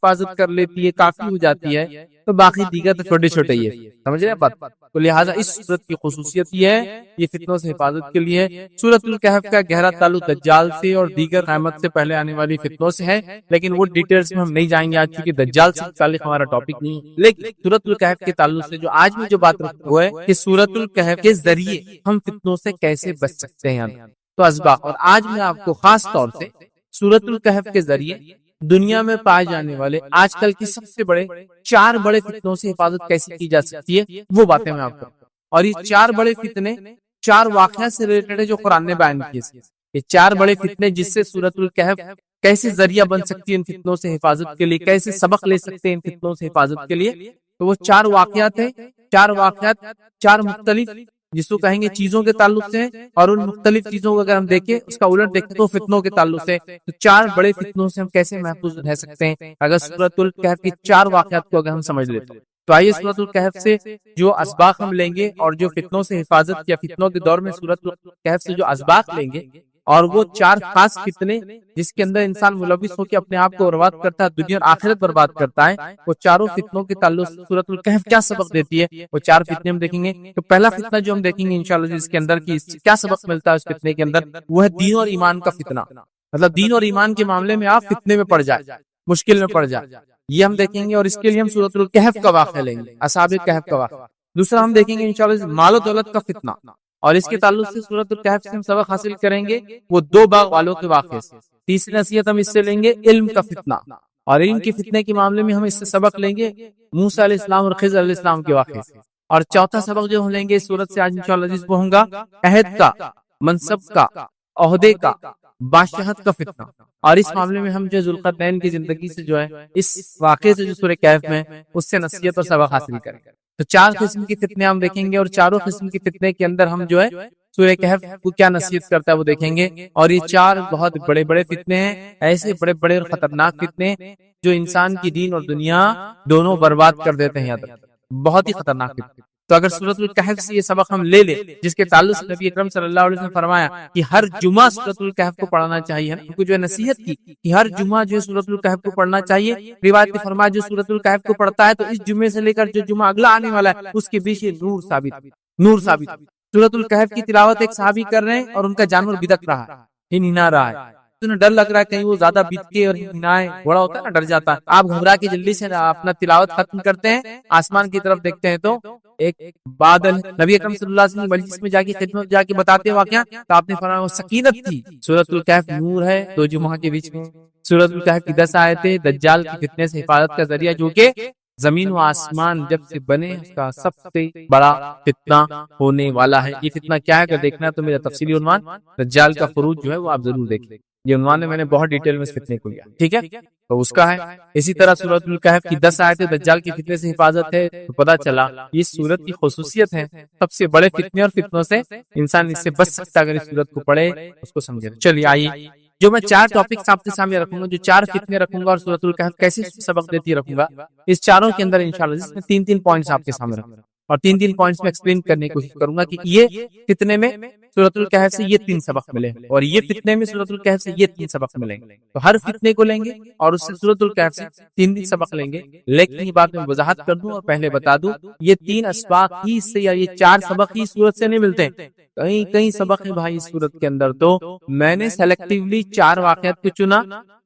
حفاظت کر لیتی ہے کافی ہو جاتی ہے، تو باقی دیگر تو چھوٹے چھوٹے ہی ہے، سمجھ رہے ہیں بات؟ تو لہٰذا اس سورت کی خصوصیت یہ ہے، یہ فتنوں سے حفاظت کے لیے ہے۔ سورۃ الکہف کا گہرا تعلق دجال سے اور دیگر قیامت سے پہلے آنے والی فتنوں سے ہے، لیکن وہ ڈیٹیلز میں ہم نہیں جائیں گے آج، چونکہ دجال سے متعلق ہمارا ٹاپک نہیں ہے۔ لیکن سورۃ الکہف کے تعلق سے جو آج میں جو بات رکھتے ہوئے کہ سورۃ الکہف کے ذریعے ہم فتنوں سے کیسے بچ سکتے ہیں، تو اسباق، اور آج میں آپ کو خاص طور سے سورۃ الکہف کے ذریعے دنیا میں پائے جانے والے آج کل کی سب سے بڑے 4 بڑے فتنوں سے حفاظت کیسے کی جا سکتی ہے وہ باتیں میں آپ کو، اور یہ 4 بڑے فتنے 4 واقعات سے ریلیٹڈ ہے جو قرآن نے بیان کیے۔ یہ 4 بڑے فتنے جس سے سورۃ الکہف کیسے ذریعہ بن سکتی ہے ان فتنوں سے حفاظت کے لیے، کیسے سبق لے سکتے ہیں ان فتنوں سے حفاظت کے لیے، تو وہ 4 واقعات ہیں۔ 4 واقعات 4 مختلف جس کو کہیں گے چیزوں کے تعلق سے، اور ان مختلف چیزوں کو اگر ہم دیکھیں اس کا الٹ دیکھیں تو فتنوں کے تعلق سے، تو 4 بڑے فتنوں سے ہم کیسے محفوظ رہ سکتے ہیں اگر سورۃ الکہف کی 4 واقعات کو اگر ہم سمجھ لیتے ہیں۔ تو آئیے سورۃ الکہف سے جو اسباق ہم لیں گے، اور جو فتنوں سے حفاظت یا فتنوں کے دور میں سورۃ الکہف سے جو اسباق لیں گے، اور وہ 4 خاص فتنے جس کے اندر انسان ملوث ہو کے اپنے آپ کو برباد کرتا ہے، دنیا اور آخرت برباد کرتا ہے، وہ چاروں فتنوں کے تعلق سے سورۃ الکہف کیا سبق دیتی ہے، وہ 4 فتنے ہم دیکھیں گے۔ تو پہلا فتنہ جو ہم دیکھیں گے انشاءاللہ جس کے اندر کی کیا سبق ملتا ہے اس فتنے کے اندر، وہ ہے دین اور ایمان کا فتنہ، مطلب دین اور ایمان کے معاملے میں آپ فتنے میں پڑ جائے، مشکل میں پڑ جائے، یہ ہم دیکھیں گے، اور اس کے لیے ہم سورۃ الکہف کا واقعہ لیں گے، اصحاب کہف کا واقعہ۔ دوسرا ہم دیکھیں گے انشاءاللہ مال و دولت کا فتنہ، اور اس کے تعلق سے سورۃ الکہف سے ہم سبق حاصل کریں گے وہ 2 باغ والوں کے واقعے سے۔ تیسری نصیحت ہم اس سے لیں گے علم کا فتنہ، اور علم کے فتنے کے معاملے میں ہم اس سے سبق لیں گے موسیٰ علیہ السلام اور خضر علیہ السلام کے واقعے سے۔ اور چوتھا سبق جو ہم لیں گے اس سورت سے آج انشاءاللہ جس وہ ہوں گا عہد کا، منصب کا، عہدے کا، بادشاہت کا فتنہ، اور اس معاملے میں ہم جو ذوالقرنین کی زندگی سے جو ہے اس واقعے سے جو سورہ کہف میں اس سے نصیحت اور سبق حاصل کریں گے۔ تو 4 قسم کی فتنے ہم دیکھیں گے، اور چاروں قسم کی فتنے کے اندر ہم جو ہے سورہ کہف کو کیا نصیحت کرتا ہے وہ دیکھیں گے۔ اور یہ 4 بہت بڑے بڑے فتنے ہیں، ایسے بڑے بڑے اور خطرناک فتنے جو انسان کی دین اور دنیا دونوں برباد کر دیتے ہیں، یاد رکھیں بہت ہی خطرناک فتنے۔ تو اگر سورۃ الکہف سے یہ سبق ہم لے لیں جس کے تعلق سے نبی اکرم صلی اللہ علیہ وسلم نے فرمایا کہ ہر جمعہ سورۃ الکہف کو پڑھنا چاہیے، ہم کو جو ہے نصیحت کی کہ ہر جمعہ جو ہے سورۃ الکہف کو پڑھنا چاہیے۔ روایت میں فرمایا جو سورۃ الکہف کو پڑھتا ہے تو اس جمعے سے لے کر جو جمعہ اگلا آنے والا ہے اس کے بیچ یہ نور ثابت۔ سورۃ الکہف کی تلاوت ایک صحابی کر رہے ہیں اور ان کا جانور بدک رہا ہے، ہنہنا رہا ہے، انہیں ڈر لگ رہا ہے کہیں وہ زیادہ بدکے اور ہنہنائے، بڑا ہوتا ہے نا ڈر جاتا ہے، آپ گھبرا کے جلدی سے اپنا تلاوت ختم کرتے ہیں، آسمان کی طرف دیکھتے ہیں تو ایک بادل، نبی اکرم صلی اللہ علیہ وسلم مجلس میں جا کے خدمت جا کے بتاتے واقعہ تو آپ نے فرمایا وہ سکینت تھی۔ سورۃ الکہف نور ہے 2 جمعہ کے بیچ میں، سورۃ الکہف کی 10 آیتیں دجال کی فتنے سے حفاظت کا ذریعہ، جو کہ زمین و آسمان جب سے بنے اس کا سب سے بڑا فتنہ ہونے والا ہے۔ یہ فتنہ کیا ہے اگر دیکھنا ہے تو میرا تفصیلی عنوان دجال کا خروج جو ہے وہ آپ ضرور دیکھیں، یہ عنوان میں نے بہت ڈیٹیل میں اس فتنے کو لیا، ٹھیک ہے، تو اس کا ہے۔ اسی طرح سورۃ الکہف کی 10 آیتیں دجال کی فتنے سے حفاظت ہے، تو پتہ چلا یہ سورت کی خصوصیت ہے، سب سے بڑے فتنے اور فتنوں سے انسان اس سے بچ سکتا اگر اس سورت کو پڑھے، اس کو سمجھے۔ چلیے آئیے جو میں 4 ٹاپکس آپ کے سامنے رکھوں گا، جو 4 فتنے رکھوں گا اور سورۃ الکہف کیسے سبق دیتی رکھوں گا، اس چاروں کے اندر انشاءاللہ جس میں 3 پوائنٹس آپ کے سامنے رکھوں گا، اور 3 پوائنٹس میں ایکسپلین کرنے کی کوشش کروں گا کہ یہ فتنے میں سورۃ الکہف سے یہ 3 سبق ملے، اور یہ فتنے میں سورۃ الکہف سے یہ 3 سبق ملیں گے۔ تو ہر فتنے کو لیں گے اور اس سے سورۃ الکہف سے 3 سبق لیں گے، لیکن یہ بات میں وضاحت کر دوں اور پہلے بتا دوں یہ 3 اسباق ہی سے یا یہ 4 سبق ہی سورت سے نہیں ملتے، کئی سبق ہیں بھائی اس سورت کے اندر۔ تو میں نے سیلیکٹیولی 4 واقعات کو چنا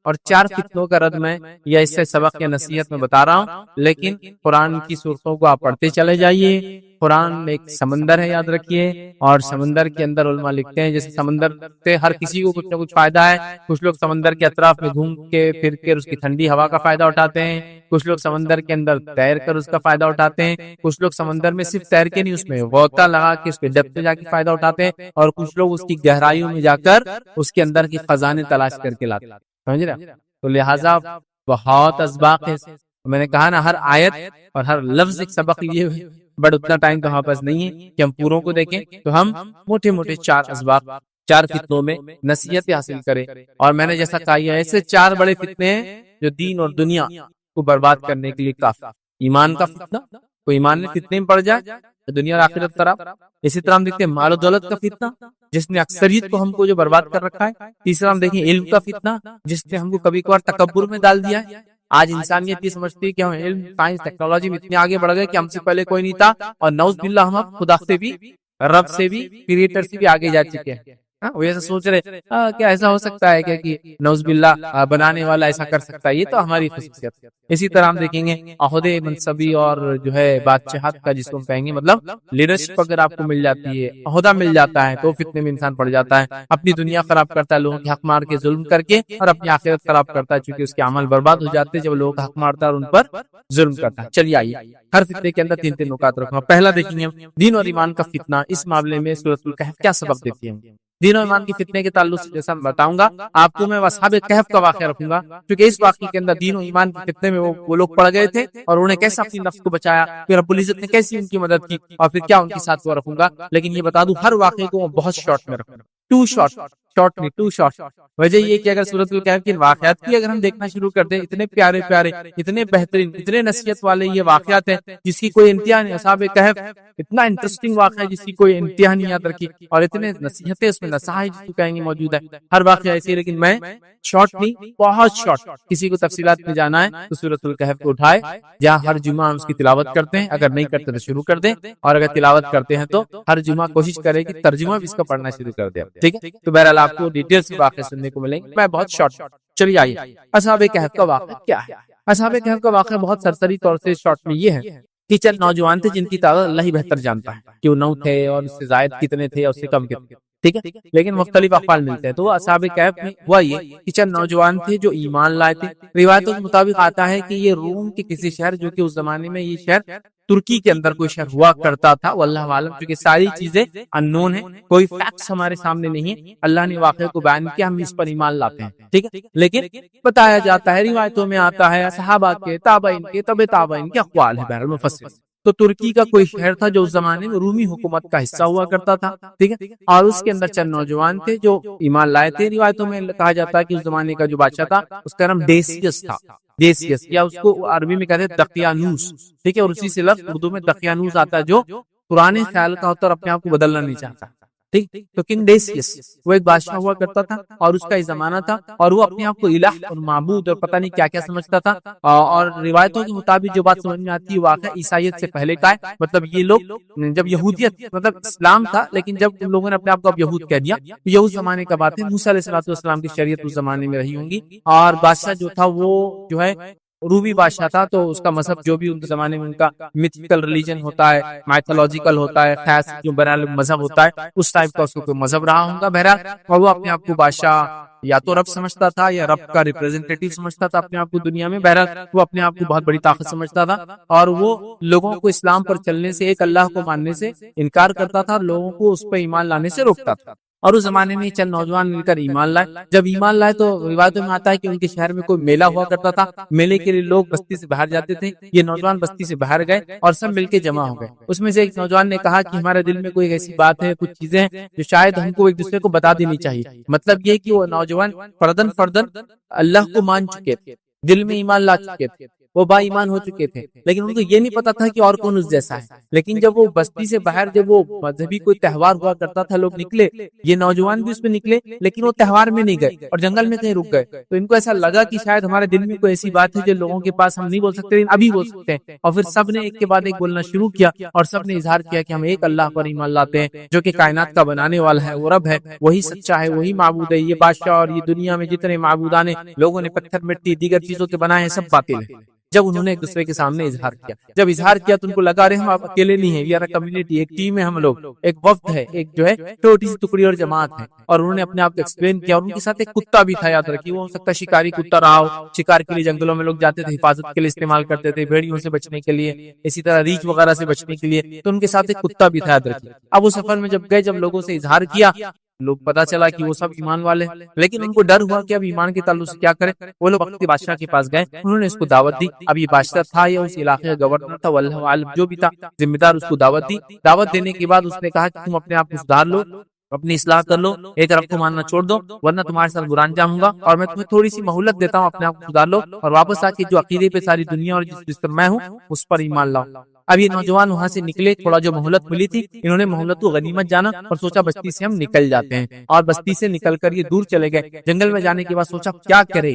اور 4 فتنوں کا رد میں یا اس سے سبق یا نصیحت میں بتا رہا ہوں، لیکن قرآن کی صورتوں کو آپ پڑھتے چلے جائیے۔ قرآن ایک سمندر ہے، یاد رکھیے، اور سمندر کے اندر علماء لکھتے ہیں جیسے سمندر سے ہر کسی کو کچھ نہ کچھ فائدہ ہے، کچھ لوگ سمندر کے اطراف میں گھوم کے پھر کے اس کی ٹھنڈی ہوا کا فائدہ اٹھاتے ہیں، کچھ لوگ سمندر کے اندر تیر کر اس کا فائدہ اٹھاتے ہیں، کچھ لوگ سمندر میں صرف تیر کے نہیں اس میں غوطہ لگا کے اس کے ڈیپتھ میں جا کے فائدہ اٹھاتے ہیں، اور کچھ لوگ اس کی گہرائیوں میں جا کر اس کے اندر کی خزانے تلاش کر کے لاتے ہیں، سمجھ رہے؟ تو لہٰذا بہت اسباق ہے، میں نے کہا نا ہر آیت اور ہر لفظ ایک سبق لیے ہوئے، بٹ اتنا ٹائم تو ہمارے پاس نہیں ہے کہ ہم پوروں کو دیکھیں، تو ہم موٹے 4 اسباق 4 فتنوں میں نصیحت حاصل کریں۔ اور میں نے جیسا کہا یہ ایسے 4 بڑے فتنے ہیں جو دین اور دنیا کو برباد کرنے کے لیے کافی۔ ایمان کا فتنہ، کوئی ایمان میں فتنے میں پڑ جائے تو دنیا اور آخرت خراب۔ اسی طرح ہم دیکھتے ہیں مال و دولت کا فتنہ جس نے اکثریت کو ہم کو جو برباد کر رکھا ہے۔ تیسرا ہم دیکھیں علم کا فتنہ جس نے ہم کو کبھی کبھار تکبر میں ڈال دیا ہے، آج انسانیت یہ سمجھتی ہے کہ ہم علم سائنس ٹیکنالوجی میں اتنے آگے بڑھ گئے کہ ہم سے پہلے کوئی نہیں تھا، اور نعوذ باللہ ہم اب خدا سے بھی، رب سے بھی، کریٹر سے بھی آگے جا چکے ہیں۔ وہ ایسا سوچ رہے کیا ایسا ہو سکتا ہے کہ نعوذ باللہ بنانے والا ایسا کر سکتا ہے؟ یہ تو ہماری خصوصیت ہے۔ اسی طرح ہم دیکھیں گے عہدے، منصبی اور جو ہے بادشاہت کا جس کو ہم کہیں گے، مطلب لیڈرشپ اگر آپ کو مل جاتی ہے، عہدہ مل جاتا ہے، تو فتنے میں انسان پڑ جاتا ہے، اپنی دنیا خراب کرتا ہے لوگوں کی حق مار کے، ظلم کر کے، اور اپنی آخرت خراب کرتا ہے، چونکہ اس کے عمل برباد ہو جاتے ہیں جب لوگوں کا حق مارتا ہے اور ان پر ظلم کرتا ہے۔ چلیے آئیے ہر فتنے کے اندر تین نکات رکھوں گا۔ پہلا دیکھیں گے دین اور ایمان کا فتنہ، اس معاملے میں سورۃ الکہف کیا سبق دیتی ہے۔ دین و ایمان کی فتنے کے تعلق سے جیسا میں بتاؤں گا آپ کو، میں اصحاب کہف کا واقعہ رکھوں گا، کیونکہ اس واقعے کے اندر دین و ایمان کے فتنے میں وہ لوگ پڑ گئے تھے، اور انہوں نے کیسا اپنی نفس کو بچایا، پھر رب العزت نے کیسی ان کی مدد کی، اور پھر کیا ان کے ساتھ وہ رکھوں گا۔ لیکن یہ بتا دوں ہر واقعے کو بہت شارٹ میں رکھوں گا، ٹو شارٹ۔ وجہ یہ کہ اگر سورۃ الکہف کے واقعات کی اگر ہم دیکھنا شروع کر دیں، اتنے پیارے پیارے، اتنے بہترین، اتنے نصیحت والے یہ واقعات ہیں جس کی کوئی انتہا نہیں۔ اصحاب کہف اتنا انٹرسٹنگ واقعہ ہے جس کی کوئی انتہا نہیں یاد رکھی، اور اتنے نصیحتیں اس میں، نصائح جس کو کہیں گے موجود ہے۔ ہر واقعہ ایسی ہے، لیکن میں شارٹ نہیں، بہت شارٹ۔ کسی کو تفصیلات میں جانا ہے تو سورۃ الکہف کو اٹھائے، جہاں ہر جمعہ ہم اس کی تلاوت کرتے ہیں، اگر نہیں کرتے تو شروع کر دیں، اور اگر تلاوت کرتے ہیں تو ہر جمعہ کوشش کریں کہ ترجمہ بھی اس کا پڑھنا شروع کر دیں، ٹھیک ہے؟ تو بہرحال آپ کو ڈیٹیل سے واقعے سننے کو ملیں گے، میں بہت شارٹ۔ چلیے آئیے اصحاب کہف کا واقعہ کیا ہے۔ اصحاب کہف کا واقعہ بہت سرسری طور سے شارٹ میں یہ ہے کہ چند نوجوان تھے جن کی تعداد اللہ ہی بہتر جانتا ہے کہ وہ 9 تھے اور اس سے زائد کتنے تھے اور اس سے کم کتنے، ٹھیک ہے، لیکن مختلف اقوال ملتے ہیں۔ تو وہ اصحاب کہف میں ہوا یہ کہ چند نوجوان تھے جو ایمان لائے تھے۔ روایتوں کے مطابق آتا ہے کہ یہ روم کے کسی شہر، جو کہ اس زمانے میں یہ شہر ترکی کے اندر کوئی شہر ہوا کرتا تھا، واللہ عالم، کیونکہ ساری چیزیں اننون ہیں، کوئی فیکٹس ہمارے سامنے نہیں ہے، اللہ نے واقعے کو بیان کیا، ہم اس پر ایمان لاتے ہیں، ٹھیک ہے، لیکن بتایا جاتا ہے، روایتوں میں آتا ہے، صحابہ کے، تابعین کے، تبع تابعین کے اقوال ہے، بہرحال مفسر۔ تو ترکی کا کوئی شہر تھا جو اس زمانے میں رومی حکومت کا حصہ ہوا کرتا تھا، ٹھیک ہے، اور اس کے اندر چند نوجوان تھے جو ایمان لائے تھے۔ روایتوں میں کہا جاتا ہے کہ اس زمانے کا جو بادشاہ تھا اس کا نام ڈیسیس تھا، ڈیسیس، یا اس کو عربی میں کہتے ہیں دقیانوس، ٹھیک ہے، اور اسی سے لفظ اردو میں دقیانوس آتا ہے، جو پرانے خیال کا ہوتا اور اپنے آپ کو بدلنا نہیں چاہتا، ٹھیک۔ تو کنگ ڈیسیس وہ ایک بادشاہ ہوا کرتا تھا، اور اس کا ایک زمانہ تھا، اور وہ اپنے آپ کو الہ اور معبود اور پتہ نہیں کیا کیا سمجھتا تھا، اور روایتوں کے مطابق جو بات سمجھ میں آتی ہے واقعہ عیسائیت سے پہلے کا ہے، مطلب یہ لوگ جب یہودیت، مطلب اسلام تھا، لیکن جب ان لوگوں نے اپنے آپ کو اب یہود کہہ دیا، یہ اس زمانے کا بات ہے۔ موسیٰ علیہ السلام کی شریعت اس زمانے میں رہی ہوں گی، اور بادشاہ جو تھا وہ جو ہے رومی بادشاہ تھا، تو اس کا مذہب جو بھی ان کے زمانے میں ان کا میتھیکل ریلیجن ہوتا ہے، مائتھولوجیکل ہوتا ہے، خاص جو بہرحال مذہب ہوتا ہے، اس ٹائپ کا اس کو کوئی مذہب رہا ہوگا بہرحال، اور وہ اپنے آپ کو بادشاہ یا تو رب سمجھتا تھا یا رب کا ریپرزینٹیٹیو سمجھتا تھا اپنے آپ کو دنیا میں، بہرحال وہ اپنے آپ کو بہت بڑی طاقت سمجھتا تھا، اور وہ لوگوں کو اسلام پر چلنے سے، ایک اللہ کو ماننے سے انکار کرتا تھا، اور لوگوں کو اس پہ ایمان لانے سے روکتا تھا۔ اور اس زمانے میں چند نوجوان مل کر ایمان لائے۔ جب ایمان لائے تو روایتوں میں آتا ہے کہ ان کے شہر میں کوئی میلہ ہوا کرتا تھا، میلے کے لیے لوگ بستی سے باہر جاتے تھے، یہ نوجوان بستی سے باہر گئے اور سب مل کے جمع ہو گئے۔ اس میں سے ایک نوجوان نے کہا کہ ہمارے دل میں کوئی ایسی بات ہے، کچھ چیزیں ہیں جو شاید ہم کو ایک دوسرے کو بتا دینی چاہیے۔ مطلب یہ کہ وہ نوجوان فردن اللہ کو مان چکے تھے، دل میں ایمان لا چکے تھے، وہ با ایمان ہو چکے تھے، لیکن ان کو یہ نہیں پتا تھا کہ اور کون اس جیسا ہے۔ لیکن جب وہ بستی سے باہر، جب وہ مذہبی کوئی تہوار ہوا کرتا تھا، لوگ نکلے، یہ نوجوان بھی اس میں نکلے، لیکن وہ تہوار میں نہیں گئے اور جنگل میں کہیں رک گئے۔ تو ان کو ایسا لگا کہ شاید ہمارے دل میں کوئی ایسی بات ہے جو لوگوں کے پاس ہم نہیں بول سکتے، لیکن ابھی بول سکتے ہیں۔ اور پھر سب نے ایک کے بعد ایک بولنا شروع کیا، اور سب نے اظہار کیا کہ ہم ایک اللہ پر ایمان لاتے ہیں جو کہ کائنات کا بنانے والا ہے، وہ رب ہے، وہی سچا ہے، وہی معبود ہے۔ یہ بادشاہ اور یہ دنیا میں جتنے معبودان لوگوں نے پتھر مٹی دیگر چیزوں کے بنائے ہیں، سب باطل ہیں۔ جب انہوں نے ایک دوسرے کے سامنے اظہار کیا، جب اظہار کیا تو ان کو لگا رہے ہم آپ اکیلے نہیں ہیں، وی آر اے کمیونٹی، ایک ٹیم ہے ہم لوگ، ایک وفد ہے، ایک جو ہے چھوٹی سی ٹکڑی اور جماعت ہے۔ اور انہوں نے اپنے آپ کو ایکسپلین کیا، اور ان کے ساتھ ایک کتا بھی تھا، یاد رکھیے، وہ ہو سکتا ہے شکاری کتا رہا ہو، شکار کے لیے جنگلوں میں لوگ جاتے تھے، حفاظت کے لیے استعمال کرتے تھے، بھیڑیوں سے بچنے کے لیے، اسی طرح ریچھ وغیرہ سے بچنے کے لیے، تو ان کے ساتھ ایک کتا بھی تھا، یاد رکھیے۔ اب وہ سفر میں جب گئے، جب لوگوں سے اظہار کیا، لوگ پتا چلا کہ وہ سب ایمان والے، لیکن ان کو ڈر ہوا کہ اب ایمان کے تعلق سے کیا کریں۔ وہ لوگ وقت کے بادشاہ کے پاس گئے، انہوں نے اس کو دعوت دی۔ اب یہ بادشاہ تھا یا اس علاقے کا گورنر تھا، واللہ عالم، جو بھی تھا ذمہ دار، اس کو دعوت دی۔ دعوت دینے کے بعد اس نے کہا کہ تم اپنے آپ کو سدھار لو، اپنی اصلاح کر لو، ایک رب کو ماننا چھوڑ دو، ورنہ تمہارے ساتھ برا انجام ہوگا، اور میں تمہیں تھوڑی سی مہلت دیتا ہوں، اپنے آپ کو سدھار لو اور واپس آ کے جو عقیدے پہ ساری دنیا اور جس پر میں ہوں اس پر ایمان لاؤ۔ اب یہ نوجوان وہاں سے نکلے، تھوڑا جو مہلت ملی تھی، انہوں نے مہلت کو غنیمت جانا اور سوچا بستی سے ہم نکل جاتے ہیں، اور بستی سے نکل کر یہ دور چلے گئے۔ جنگل میں جانے کے بعد سوچا کیا کرے،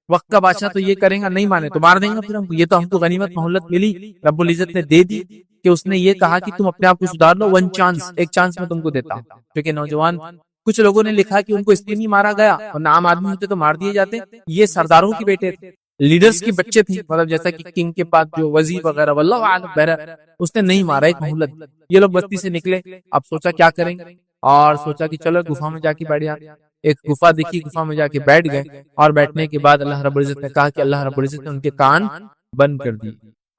وقت کا بادشاہ تو یہ کرے گا، نہیں مانے تو مار دیں گا پھر ہم کو، یہ تو ہم کو غنیمت مہلت ملی، رب العزت نے دے دی کہ اس نے یہ کہا کہ تم اپنے آپ کو سدھار لو، ون چانس، ایک چانس میں تم کو دیتا ہوں. کیونکہ نوجوان کچھ لوگوں نے لکھا کہ ان کو اس لیے نہیں مارا گیا، اور عام آدمی ہوتے تو مار دیے جاتے، یہ سرداروں کے بیٹے تھے، لیڈرز کے بچے تھے، مطلب جیسا کہ کنگ کے پاس جو وزیر وغیرہ، واللہ اعلم، بہرحال اس نے نہیں مارا، ایک مہلت. یہ لوگ بستی سے نکلے، اب سوچا کیا کریں گے، اور سوچا کہ چلو گفا میں جا کے بیٹھ جاتے. ایک گفا دیکھی، گفا میں جا کے بیٹھ گئے، اور بیٹھنے کے بعد اللہ رب العزت نے کہا کہ اللہ رب العزت نے ان کے کان بند کر دی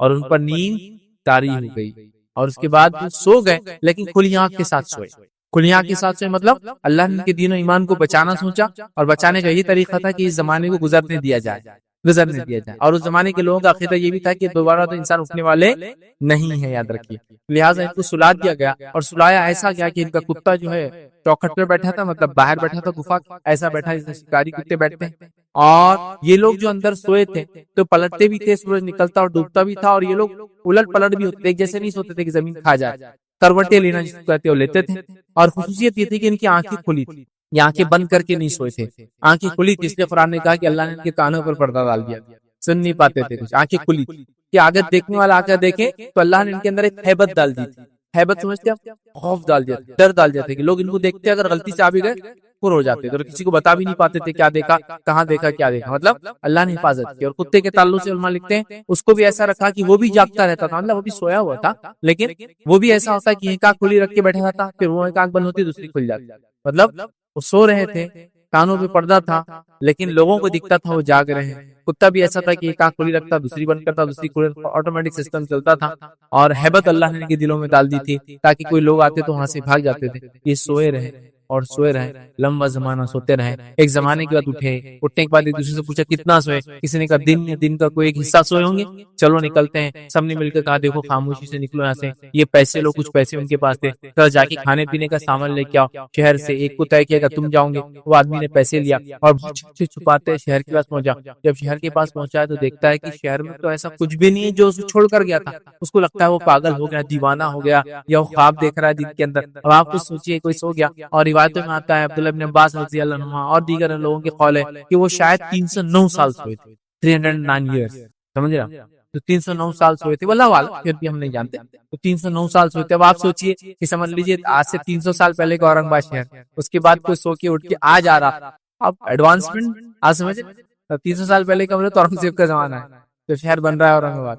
اور ان پر نیند طاری ہو گئی، اور اس کے بعد وہ سو گئے، لیکن کھلی آنکھ کے ساتھ سوئے. کھلی آنکھ کے ساتھ سوئے مطلب اللہ نے ان کے دین و ایمان کو بچانا سوچا، اور بچانے کا یہی طریقہ تھا کہ اس زمانے کو گزرنے دیا جائے. اور اس زمانے کے لوگوں کا عقیدہ یہ بھی تھا کہ دوبارہ تو انسان اٹھنے والے نہیں ہے، یاد رکھیے. لہٰذا ان کو سلا دیا گیا، اور سلایا ایسا گیا کہ ان کا کتا جو ہے چوکھٹ پہ بیٹھا تھا، مطلب باہر بیٹھا تھا گفا، ایسا بیٹھا جیسے شکاری کتے بیٹھتے ہیں، اور یہ لوگ جو اندر سوئے تھے تو پلٹتے بھی تھے، سورج نکلتا اور ڈوبتا بھی تھا، اور یہ لوگ الٹ پلٹ بھی ہوتے تھے، ایک جیسے نہیں سوتے تھے کہ زمین کھا جائے، کروٹیں لینا جس کو کہتے ہیں وہ لیتے تھے. اور خصوصیت یہ تھی کہ ان کی آنکھیں کھلی تھی، یہ آنکھیں بند کر کے نہیں سوئے تھے، آنکھیں کھلی تھی، اس لیے قرآن نے کہا کہ اللہ نے ان کے کانوں پر پردہ ڈال دیا، سن نہیں پاتے تھے کچھ، آنکھیں کھلی تھی کہ اگر دیکھنے والا آ کر دیکھے تو اللہ نے ان کے اندر ایک ہیبت ڈال دی تھی. ہیبت سمجھتے ہیں، خوف ڈال دیا، ڈر ڈال دیتے کہ لوگ ان کو دیکھتے اگر غلطی سے آ بھی گئے پر ہو جاتے، تو کسی کو بتا بھی نہیں پاتے تھے کیا دیکھا، کہاں دیکھا، کیا دیکھا، مطلب اللہ نے حفاظت کی. اور کتے کے تعلق سے علماء لکھتے ہیں اس کو بھی ایسا رکھا کہ وہ بھی جاگتا رہتا تھا، مطلب وہ بھی سویا ہوا تھا، لیکن وہ بھی ایسا ہوتا کہ ایک آنکھ کھلی رکھ کے بیٹھا تھا، پھر وہ ایک آنکھ بند ہوتی دوسری کھل جاتی، مطلب وہ سو رہے تھے، کانوں پہ پردہ تھا، لیکن لوگوں کو دکھتا تھا وہ جاگ رہے ہیں. کتا بھی ایسا تھا کہ ایک آنکھ کھلی رکھتا، دوسری بند کرتا، دوسری کھلی، آٹومیٹک سسٹم چلتا تھا. اور ہیبت اللہ نے ان کے دلوں میں ڈال دی تھی تاکہ کوئی لوگ آتے تو وہاں سے بھاگ جاتے تھے. یہ سوئے رہے اور سوئے رہے، لمبا زمانہ سوتے رہے. ایک زمانے کے بعد اٹھے، اٹھنے کے بعد ایک دوسرے سے پوچھا کتنا سوئے، کسی نے کہا دن کا کوئی ایک حصہ سوئے ہوں گے، چلو نکلتے ہیں. سب نے مل کر کہا دیکھو خاموشی سے نکلو یہاں سے، یہ پیسے لو، کچھ پیسے ان کے پاس تھے، چلو جا کے کھانے پینے کا سامان لے کے آؤ شہر سے. ایک کو طے کیا کہ تم جاؤ گے، وہ آدمی نے پیسے لیا اور چھپاتے شہر کے پاس پہنچا. جب شہر کے پاس پہنچا تو دیکھتا ہے کہ شہر میں تو ایسا کچھ بھی نہیں ہے جو اسے چھوڑ کر گیا تھا. اس کو لگتا ہے وہ پاگل ہو گیا، دیوانہ ہو گیا، یا وہ خواب دیکھ رہا ہے دن کے اندر. اب آپ کچھ سوچیے کوئی سو گیا، اور روایتوں میں آتا ہے عبداللہ ابن عباس رضی اللہ عنہ اور دیگر لوگوں کے قول ہے کہ وہ شاید 309 سال سوئے تھے، 309 ایئرز، سمجھ رہا، تو 309 سال سوئے تھے، واللہ اعلم، پھر بھی ہم نہیں جانتے، تو 309 سال سوئے تھے. اب آپ سوچئے کہ سمجھ لیجئے آج سے 300 سال پہلے کا اورنگ آباد شہر، اس کے بعد کوئی سو کے اٹھ کے آج آ رہا، اب ایڈوانسمنٹ آج سمجھے 300 سال پہلے کا تو اورنگزیب کا زمانہ ہے، تو شہر بن رہا ہے اورنگ آباد،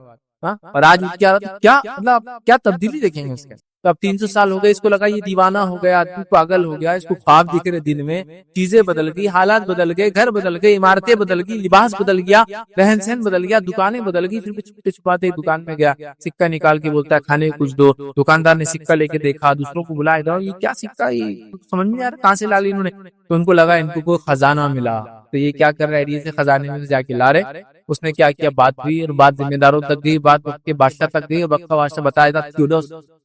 اور آج اٹھ کے آ رہا، کیا مطلب کیا تبدیلی دیکھیں گے اس کے. تو اب 300 سال ہو گئے، اس کو لگا یہ دیوانہ ہو گیا، آدمی پاگل ہو گیا، اس کو خواب دکھ رہے دن میں، چیزیں بدل گئی، حالات بدل گئے، گھر بدل گئے، عمارتیں بدل گئی، لباس بدل گیا، رہن سہن بدل گیا، دکانیں بدل گئی. پھر چھپتے چھپاتے دکان میں گیا، سکہ نکال کے بولتا ہے کھانے کچھ دو. دکاندار نے سکہ لے کے دیکھا، دوسروں کو بلایا، ادھر یہ کیا سکہ، یہ سمجھ نہیں آ رہا کہاں سے لا لی انہوں نے. تو ان کو لگا ان کو کوئی خزانہ ملا، تو یہ کیا کر رہا ہے، سے خزانے میں سے جا کے لا رہے. اس نے کیا کیا، بات ہوئی، اور بات ذمہ داروں تک گئی، بات وقت کے بادشاہ تک گئی، اور وقت کا بادشاہ بتایا تھا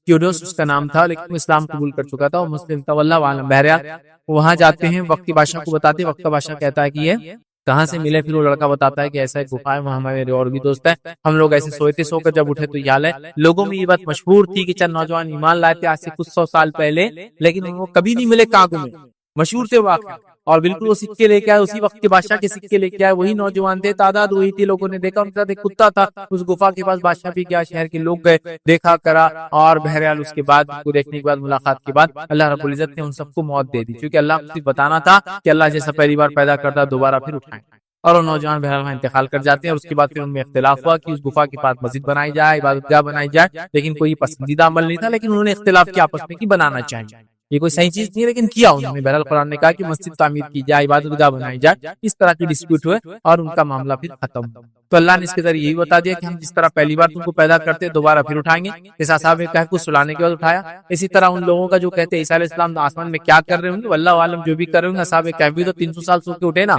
کیوڈوس اس کا نام تھا، لیکن وہ اسلام قبول کر چکا تھا، وہ مسلم تھا، واللہ اعلم. بہرحال وہاں جاتے ہیں، وقت کے بادشاہ کو بتاتے، وقت کا بادشاہ کہتا ہے کہ یہ کہاں سے ملے. پھر وہ لڑکا بتاتا ہے کہ ایسا ایک گفا ہے، وہاں ہمارے اور بھی دوست ہیں، ہم لوگ ایسے سوئے تھے، سو کر جب اٹھے تو یہ حال ہے. لوگوں میں یہ بات مشہور تھی کہ چند نوجوان ایمان لائے تھے آج سے کچھ 100 سال پہلے، لیکن وہ کبھی نہیں ملے کانگو میں، مشہور تھے واقعہ. اور بالکل وہ سکے لے کے آئے، اسی وقت کے بادشاہ کے سکے لے کے آئے، وہی نوجوان تھے، تعداد وہی تھی. لوگوں نے دیکھا ان کے ساتھ ایک کتا تھا، اس گفا کے پاس بادشاہ بھی گیا، شہر کے لوگ گئے، دیکھا کرا، اور بہرحال اس کے بعد کو دیکھنے کے بعد، ملاقات کے بعد اللہ رب العزت نے ان سب کو موت دے دی، کیونکہ اللہ کو صرف بتانا تھا کہ اللہ جیسا پہلی بار پیدا کرتا دوبارہ پھر اٹھائیں. اور وہ نوجوان بہرحال وہاں انتقال کر جاتے ہیں. اور اس کے بعد پھر ان میں اختلاف ہوا کہ اس گفا کے پاس مسجد بنائی جائے، عبادت گاہ بنائی جائے، لیکن کوئی پسندیدہ عمل نہیں تھا، لیکن انہوں نے اختلاف کیا آپس میں کہ بنانا چاہیے، یہ کوئی صحیح چیز نہیں ہے، لیکن کیا انہوں نے. بہرحال قرآن نے کہا کہ مسجد تعمیر کی جائے، عبادت گاہ بنائی جائے. اس طرح کی ڈسپیوٹ ہوئے اور ان کا معاملہ پھر ختم. تو اللہ نے اس کے ذریعے یہی بتا دیا کہ ہم جس طرح پہلی بار تم کو پیدا کرتے دوبارہ پھر اٹھائیں گے، جیسے اصحاب کہف کو سلانے کے بعد اٹھایا، اسی طرح ان لوگوں کا جو کہتے ہیں عیسیٰ علیہ السلام آسمان میں کیا کر رہے ہوں گے، واللہ عالم، جو بھی کر رہے ہوں گے. اصحاب کہف بھی تو 300 سال سو کے اٹھے نا،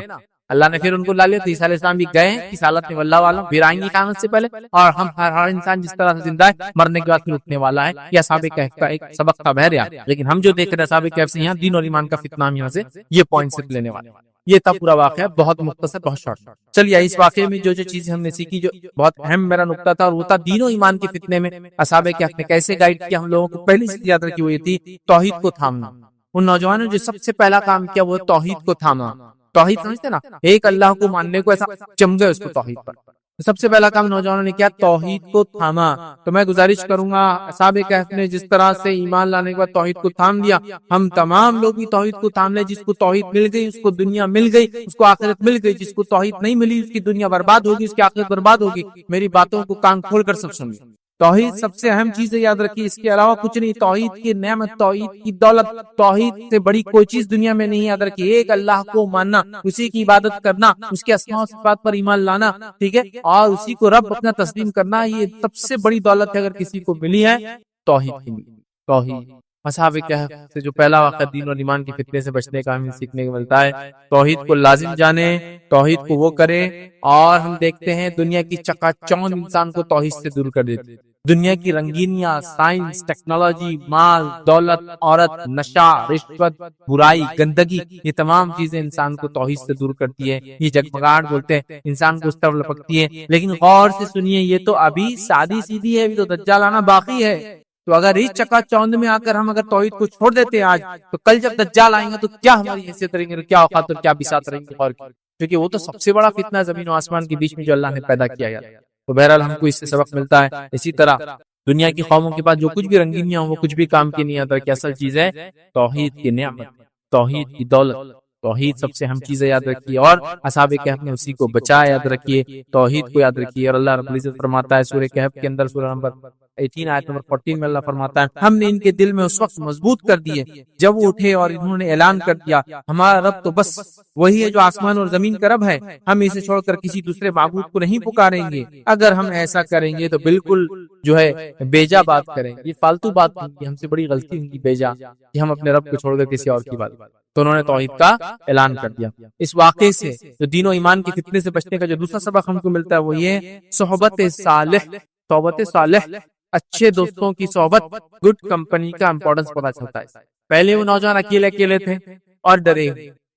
اللہ نے پھر ان کو لا لیا. تو عیسیٰ علیہ السلام بھی گئے ہیں اس حالت میں، واللہ عالم، پھر آئیں گے قیامت سے پہلے. اور ہم ہر انسان جس طرح سے زندہ ہے مرنے کے بعد پھر اٹھنے والا ہے. یہ اصحاب کہف کا ایک سبق تھا بہرحال. لیکن ہم جو دیکھ رہے ہیں اصحاب کہف سے یہاں دین اور ایمان کا فتنہ، ہم یہاں سے یہ پوائنٹ صرف لینے والے. یہ تھا پورا واقعہ، بہت مختصر، بہت شارٹ. چلیے اس واقعے میں جو چیزیں ہم نے سیکھی، جو بہت اہم میرا نقطہ تھا، اور وہ تھا دین و ایمان کے فتنے میں اصحاب کہف نے کیسے گائیڈ کیا ہم لوگوں کو. پہلی چیز یاد رکھی وہ یہ تھی توحید کو تھامنا. ان نوجوانوں نے جو سب سے پہلا کام کیا وہ توحید کو تھاما. توحید سمجھتے نا، ایک اللہ کو ماننے کو ایسا جم گئے اس کو توحید پر. سب سے پہلا کام نوجوانوں نے کیا؟ توحید کو تھاما. تو میں گزارش کروں گا اصحاب کہف نے جس طرح سے ایمان لانے کے بعد توحید کو تھام لیا، ہم تمام لوگ بھی توحید کو تھام لیں. جس کو توحید مل گئی اس کو دنیا مل گئی، اس کو آخرت مل گئی. جس کو توحید نہیں ملی اس کی دنیا برباد ہوگی، اس کی آخرت برباد ہوگی. میری باتوں کو کان کھول کر سب سنیے. توحید سب سے اہم چیز ہے، یاد رکھیے، اس کے علاوہ کچھ نہیں. توحید کی نعمت، توحید کی دولت، توحید سے بڑی کوئی چیز دنیا میں نہیں. یاد رکھیے، ایک اللہ کو ماننا، اسی کی عبادت کرنا، اس کے اسماء و صفات پر ایمان لانا، ٹھیک ہے، اور اسی کو رب اپنا تسلیم کرنا، یہ سب سے بڑی دولت ہے اگر کسی کو ملی ہے توحید کی ملی. توحید اصحاب کہف سے جو پہلا واقعہ دین اور ایمان کے فتنے سے بچنے کا ہمیں سیکھنے کو ملتا ہے. توحید کو لازم جانے، توحید کو وہ کرے. اور ہم دیکھتے ہیں دنیا کی چکا چوند انسان کو توحید سے دور کر دیتی. دنیا کی رنگینیاں، سائنس، ٹیکنالوجی، مال، دولت، عورت، نشہ، رشوت، برائی، گندگی، یہ تمام چیزیں انسان کو توحید سے دور کرتی ہے. یہ جگمگاہٹ بولتے ہیں، انسان کو اس طرف لپکتی ہے. لیکن غور سے سنیے، یہ تو ابھی سادی سیدھی ہے، ابھی تو دجال آنا باقی ہے. تو اگر اس چکا چوند میں آ کر ہم اگر توحید کو چھوڑ دیتے ہیں آج، تو کل جب دجال آئیں گے تو کیا ہماری حیثیت رہیں گے، کیا اوقات اور کیا بساط رہیں گے. غور کی، کیونکہ وہ تو سب سے بڑا فتنہ زمین و آسمان کے بیچ میں جو اللہ نے پیدا کیا ہے. تو بہرحال ہم کو اس سے سبق ملتا ہے. اسی طرح دنیا کی قوموں کے پاس جو کچھ بھی رنگینیاں ہوں وہ کچھ بھی کام کی نہیں آتا. کہ اصل چیز ہے توحید کی نعمت، توحید کی دولت. توحید سب سے اہم چیز ہے، یاد رکھیے. اور اصحاب کہف نے اسی کو بچایا، یاد رکھیے، توحید کو یاد رکھیے. اور اللہ رب العزت فرماتا ہے سورہ کہف کے اندر، سورہ نمبر 18 آیت نمبر 14 میں اللہ فرماتا ہے، ہم نے ان کے دل میں اس وقت مضبوط کر دیے جب وہ اٹھے اور انہوں نے اعلان کر دیا ہمارا رب تو بس وہی ہے جو آسمان اور زمین کا رب ہے، ہم اسے چھوڑ کر کسی دوسرے معبود کو نہیں پکاریں گے. اگر ہم ایسا کریں گے تو بالکل جو ہے بیجا بات کریں گے، یہ فالتو بات ہوگی، ہم سے بڑی غلطی ہوگی بیجا کہ ہم اپنے رب کو چھوڑ کر کسی اور کی بات. تو انہوں نے توحید کا اعلان کر دیا. اس واقعے سے جو دین و ایمان کے فتنے سے بچنے کا جو دوسرا سبق ہم کو ملتا ہے وہ یہ صحبت صالح. صحبت صالح، اچھے دوستوں کی صحبت، گڈ کمپنی کا امپورٹنس پتا چلتا ہے. پہلے وہ نوجوان اکیلے اکیلے تھے اور ڈرے،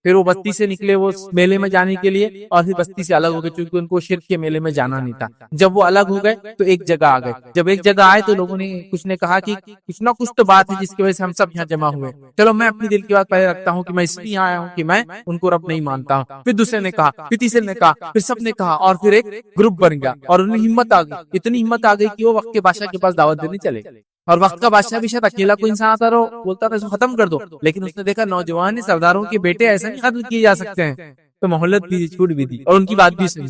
پھر وہ بستی سے نکلے وہ میلے میں جانے کے لیے، اور پھر بستی سے الگ ہو گئے چونکہ ان کو شرک کے میلے میں جانا نہیں تھا. جب وہ الگ ہو گئے تو ایک جگہ آ گئے. جب ایک جگہ آئے تو لوگوں نے کچھ نے کہا کہ کچھ نہ کچھ تو بات ہے جس کی وجہ سے ہم سب یہاں جمع ہوئے. چلو میں اپنی دل کی بات پہلے رکھتا ہوں کہ میں اس لیے یہاں آیا ہوں کہ میں ان کو رب نہیں مانتا ہوں. پھر دوسرے نے کہا، پھر تیسرے نے کہا، پھر سب نے کہا، اور پھر ایک گروپ بن گیا اور انہیں ہمت آ گئی. اتنی ہمت آ گئی کہ وہ وقت کے بادشاہ کے پاس دعوت دینے چلے. اور وقت کا بادشاہ بھی شاید اکیلا کوئی انسان آتا رہو بولتا تھا اس کو ختم کر دو، لیکن اس نے دیکھا نوجوان سرداروں کے بیٹے ایسے نہیں ختم کیے جا سکتے ہیں، تو مہلت بھی دی، چھوٹ بھی دی اور ان کی بات بھی سنی.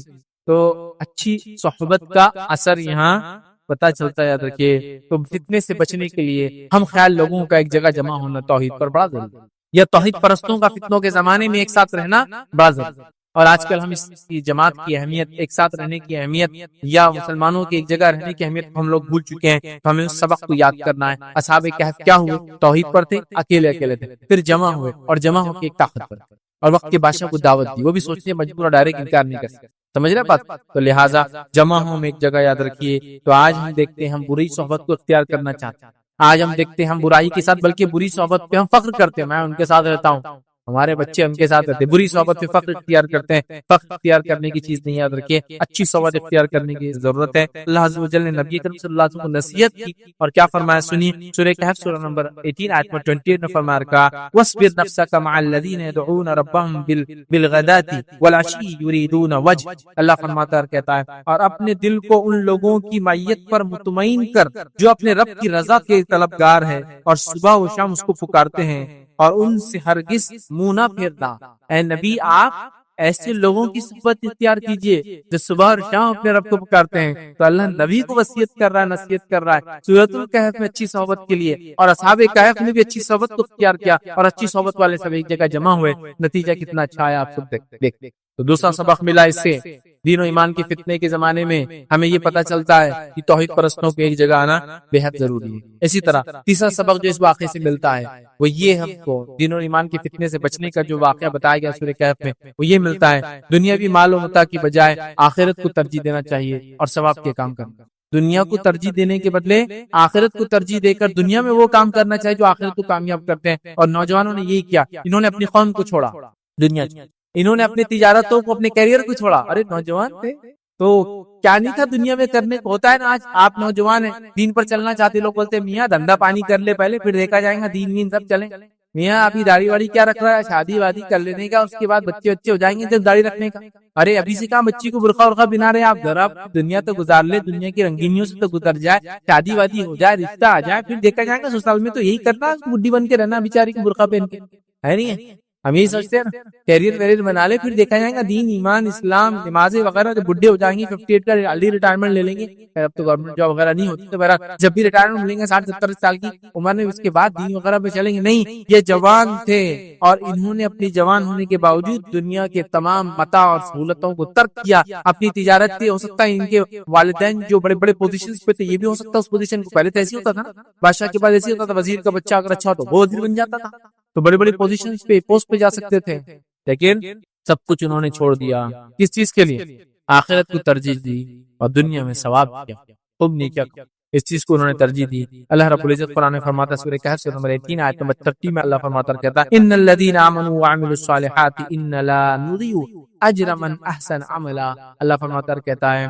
تو اچھی صحبت کا اثر یہاں پتا چلتا ہے، یاد رکھیے. تو فتنے سے بچنے کے لیے ہم خیال لوگوں کا ایک جگہ جمع ہونا توحید پر بڑا ضروری ہے، یا توحید پرستوں کا فتنوں کے زمانے میں ایک ساتھ رہنا بڑا ضروری ہے. اور آج کل ہم اس کی جماعت کی اہمیت، ایک ساتھ رہنے کی اہمیت، یا مسلمانوں کی ایک جگہ رہنے کی اہمیت ہم لوگ بھول چکے ہیں. تو ہمیں اس سبق کو یاد کرنا ہے. اصحاب کہف کیا ہوئے؟ توحید پر تھے، اکیلے اکیلے تھے، پھر جمع ہوئے اور جمع ہو کے ایک طاقت پر اور وقت کے بادشاہ کو دعوت دی. وہ بھی سوچنے مجبور اور ڈائریکٹ انکار نہیں کر سکتے. سمجھ رہے بات؟ تو لہٰذا جمع ہوں ایک جگہ، یاد رکھیے. تو آج ہم دیکھتے ہیں ہم بری صحبت کو اختیار کرنا چاہتے ہیں. آج ہم دیکھتے ہیں ہم برائی کے ساتھ بلکہ بری صحبت پہ ہم فخر کرتے ہیں. میں ان کے ساتھ رہتا ہوں، ہمارے بچے ان کے ساتھ رہتے ہیں. بری صحبت پہ فخر اختیار کرتے ہیں. فخر اختیار کرنے کی چیز نہیں، یاد رکھیے اچھی صحبت اختیار کرنے کی ضرورت ہے. اللہ عز و جل نے نبی کریم صلی اللہ علیہ وسلم کو نصیحت کی اور کیا فرمایا سنیے. سورہ کہف سورہ نمبر 18 آیت نمبر 28 میں فرمایا رکھا وَاصْبِرْ نَفْسَكَ مَعَ الَّذِينَ يَدْعُونَ رَبَّهُمْ بِالْغَدَاةِ وَالْعَشِيِّ يُرِيدُونَ وَجْهَهُ. اللہ فرماتا کہتا ہے اور اپنے دل کو ان لوگوں کی معیت پر مطمئن کر جو اپنے رب کی رضا کے طلبگار ہے اور صبح و شام اس کو پکارتے ہیں اور ان سے ہرگز منہ نہ پھیرنا. اے نبی آپ ایسے لوگوں کی صحبت اختیار کیجئے جو صبح اور شام اپنے رب کو پکارتے ہیں. تو اللہ نبی کو وصیت کر رہا ہے، نصیحت کر رہا ہے سورۃ الکہف میں اچھی صحبت کے لیے. اور اصحاب کہف نے بھی اچھی صحبت کو اختیار کیا اور اچھی صحبت والے سب ایک جگہ جمع ہوئے. نتیجہ کتنا اچھا ہے آپ سب دیکھ. تو دوسرا سبق ملا اس سے دین و ایمان کے فتنے کے زمانے میں ہمیں یہ پتا چلتا ہے کہ توحید پرستوں کو ایک جگہ آنا بے حد ضروری ہے. اسی طرح تیسرا سبق جو اس واقعے سے ملتا ہے وہ یہ ہم کو دین و ایمان کے فتنے سے بچنے کا جو واقعہ بتایا گیا سورہ کہف میں وہ یہ ملتا ہے دنیاوی مال و متاع کی بجائے آخرت کو ترجیح دینا چاہیے اور ثواب کے کام کرنا. دنیا کو ترجیح دینے کے بدلے آخرت کو ترجیح دے کر دنیا میں وہ کام کرنا چاہیے جو آخرت کو کامیاب کرتے ہیں. اور نوجوانوں نے یہی کیا، انہوں نے اپنی قوم کو چھوڑا دنیا کی، انہوں نے اپنی تجارتوں کو، اپنے کیریئر کو چھوڑا. ارے نوجوان تھے تو کیا نہیں تھا دنیا میں کرنے کو. ہوتا ہے نا آج آپ نوجوان ہیں، دین پر چلنا چاہتے، لوگ بولتے ہیں میاں دھندا پانی کر لے پہلے پھر دیکھا جائے گا، دین وین سب چلیں. میاں ابھی داڑھی واڑی کیا رکھ رہا ہے، شادی وادی کر لینے کا، اس کے بعد بچے ہو جائیں گے جب داڑھی رکھنے کا. ارے ابھی سے کہاں بچی کو برقع ورقع بنا رہے آپ، ذرا دنیا تو گزار لے، دنیا کی رنگینیوں سے تو گزر جائے، شادی وادی ہو جائے، رشتہ آ جائے، پھر دیکھا جائے گا سسرال میں تو یہی کرنا، بڈھی بن کے رہنا بیچاری کو برقع پہن کے، ہے نہیں ہے. ہم یہی سوچتے ہیں نا کیریئر ویریئر بنا لے، پھر دیکھا جائے گا دین ایمان اسلام نمازیں وغیرہ. جب بڈھے ہو جائیں گے 58 کا جلدی ریٹائرمنٹ لے لیں گے، اب تو گورنمنٹ جاب وغیرہ نہیں ہوتی، تو میرا جب بھی ریٹائرمنٹ ملیں گے 60-70 سال کی عمر میں، اس کے بعد دین وغیرہ پہ چلیں گے. نہیں، یہ جوان تھے اور انہوں نے اپنی جوان ہونے کے باوجود دنیا کے تمام متاع اور سہولتوں کو ترک کیا. اپنی تجارت کی، ہو سکتا ہے ان کے والدین جو بڑے بڑے پوزیشنز پہ تھے، یہ بھی ہو سکتا ہے اس پوزیشن کو، پہلے تو ایسے ہوتا تھا نا، بادشاہ کے بعد ایسے ہوتا تھا، وزیر کا بچہ اگر اچھا ہو تو وہ وزیر بن جاتا تھا، تو بڑے بڑے پوزیشنز پہ پوسٹ پہ جا سکتے تھے. لیکن سب کچھ انہوں نے چھوڑ دیا، کس چیز کے لیے؟ آخرت کو ترجیح دی اور دنیا میں ثواب کیا، خوب نیکیاں، اس چیز کو انہوں نے ترجیح دی. اللہ رب العزت قرآن میں فرماتا ہے سورہ کہف سے نمبر 18 آیت نمبر 30 میں اللہ فرماتا کہتا ہے ان الذين آمنوا وعملوا الصالحات ان لا نضيع اجر من احسن عملا. اللہ فرماتا کہتا ہے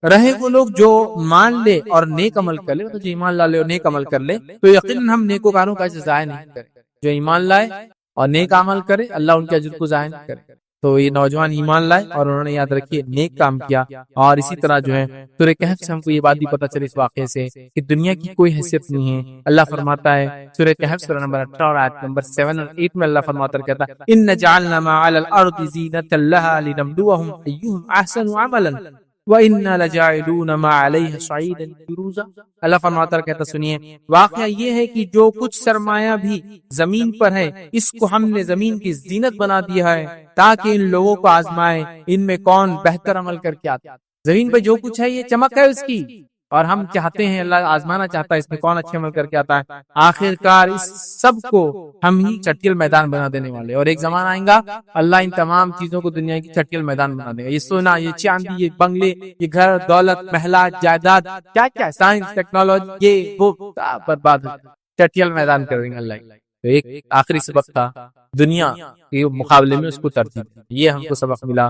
رہے وہ لوگ جو مان لے اور نیک عمل کر لے، تو جو ایمان لا لے اور نیک عمل کر لے تو یقیناً ہم نیکوکاروں کا اجر ضائع نہیں کریں. جو ایمان لائے اور نیک عمل کرے اللہ ان کے اجر کو ضائع نہیں کرے. تو یہ نوجوان ایمان لائے اور انہوں نے یاد رکھیے نیک کام کیا. اور اسی طرح جو ہے سورہ کہف سے ہم کو یہ بات بھی پتہ چلی اس واقعے سے کہ دنیا کی کوئی حیثیت نہیں ہے. اللہ فرماتا ہے سورہ کہف سورہ نمبر 18 اور آیت نمبر 7 اور 8 میں اللہ فرماتا کہتا ہے ان جعلنا ما علی الارض زینۃ لها لنبلوهم ایہم احسن عملا وَإِنَّا لَجَاعِلُونَ مَا عَلَيْهَ صَعِيدًا جُرُوزًا. اللہ فرماتا کہتا سنیے واقعہ یہ ہے کہ جو کچھ سرمایہ بھی زمین پر ہے اس کو ہم نے زمین کی زینت بنا دیا ہے تاکہ ان لوگوں کو آزمائے ان میں کون بہتر عمل کر کے آتا ہے. زمین پہ جو کچھ ہے یہ چمک ہے اس کی، اور ہم چاہتے ہیں اللہ آزمانا چاہتا ہے اس میں کون اچھے عمل کر کے آتا ہے. آخر کار اس سب کو ہم ہی چٹیل میدان بنا دینے والے، اور ایک زمانہ آئے گا اللہ ان تمام چیزوں کو دنیا کی چٹیل میدان بنا دے گا. یہ سونا، یہ چاندی، یہ بنگلے، یہ گھر، دولت، محلات، جائیداد، کیا کیا سائنس ٹیکنالوجی، یہ وہ برباد چٹیل میدان کر دیں گے اللہ. تو ایک آخری سبق تھا دنیا کے مقابلے میں اس کو ترجیح، یہ ہم کو سبق ملا.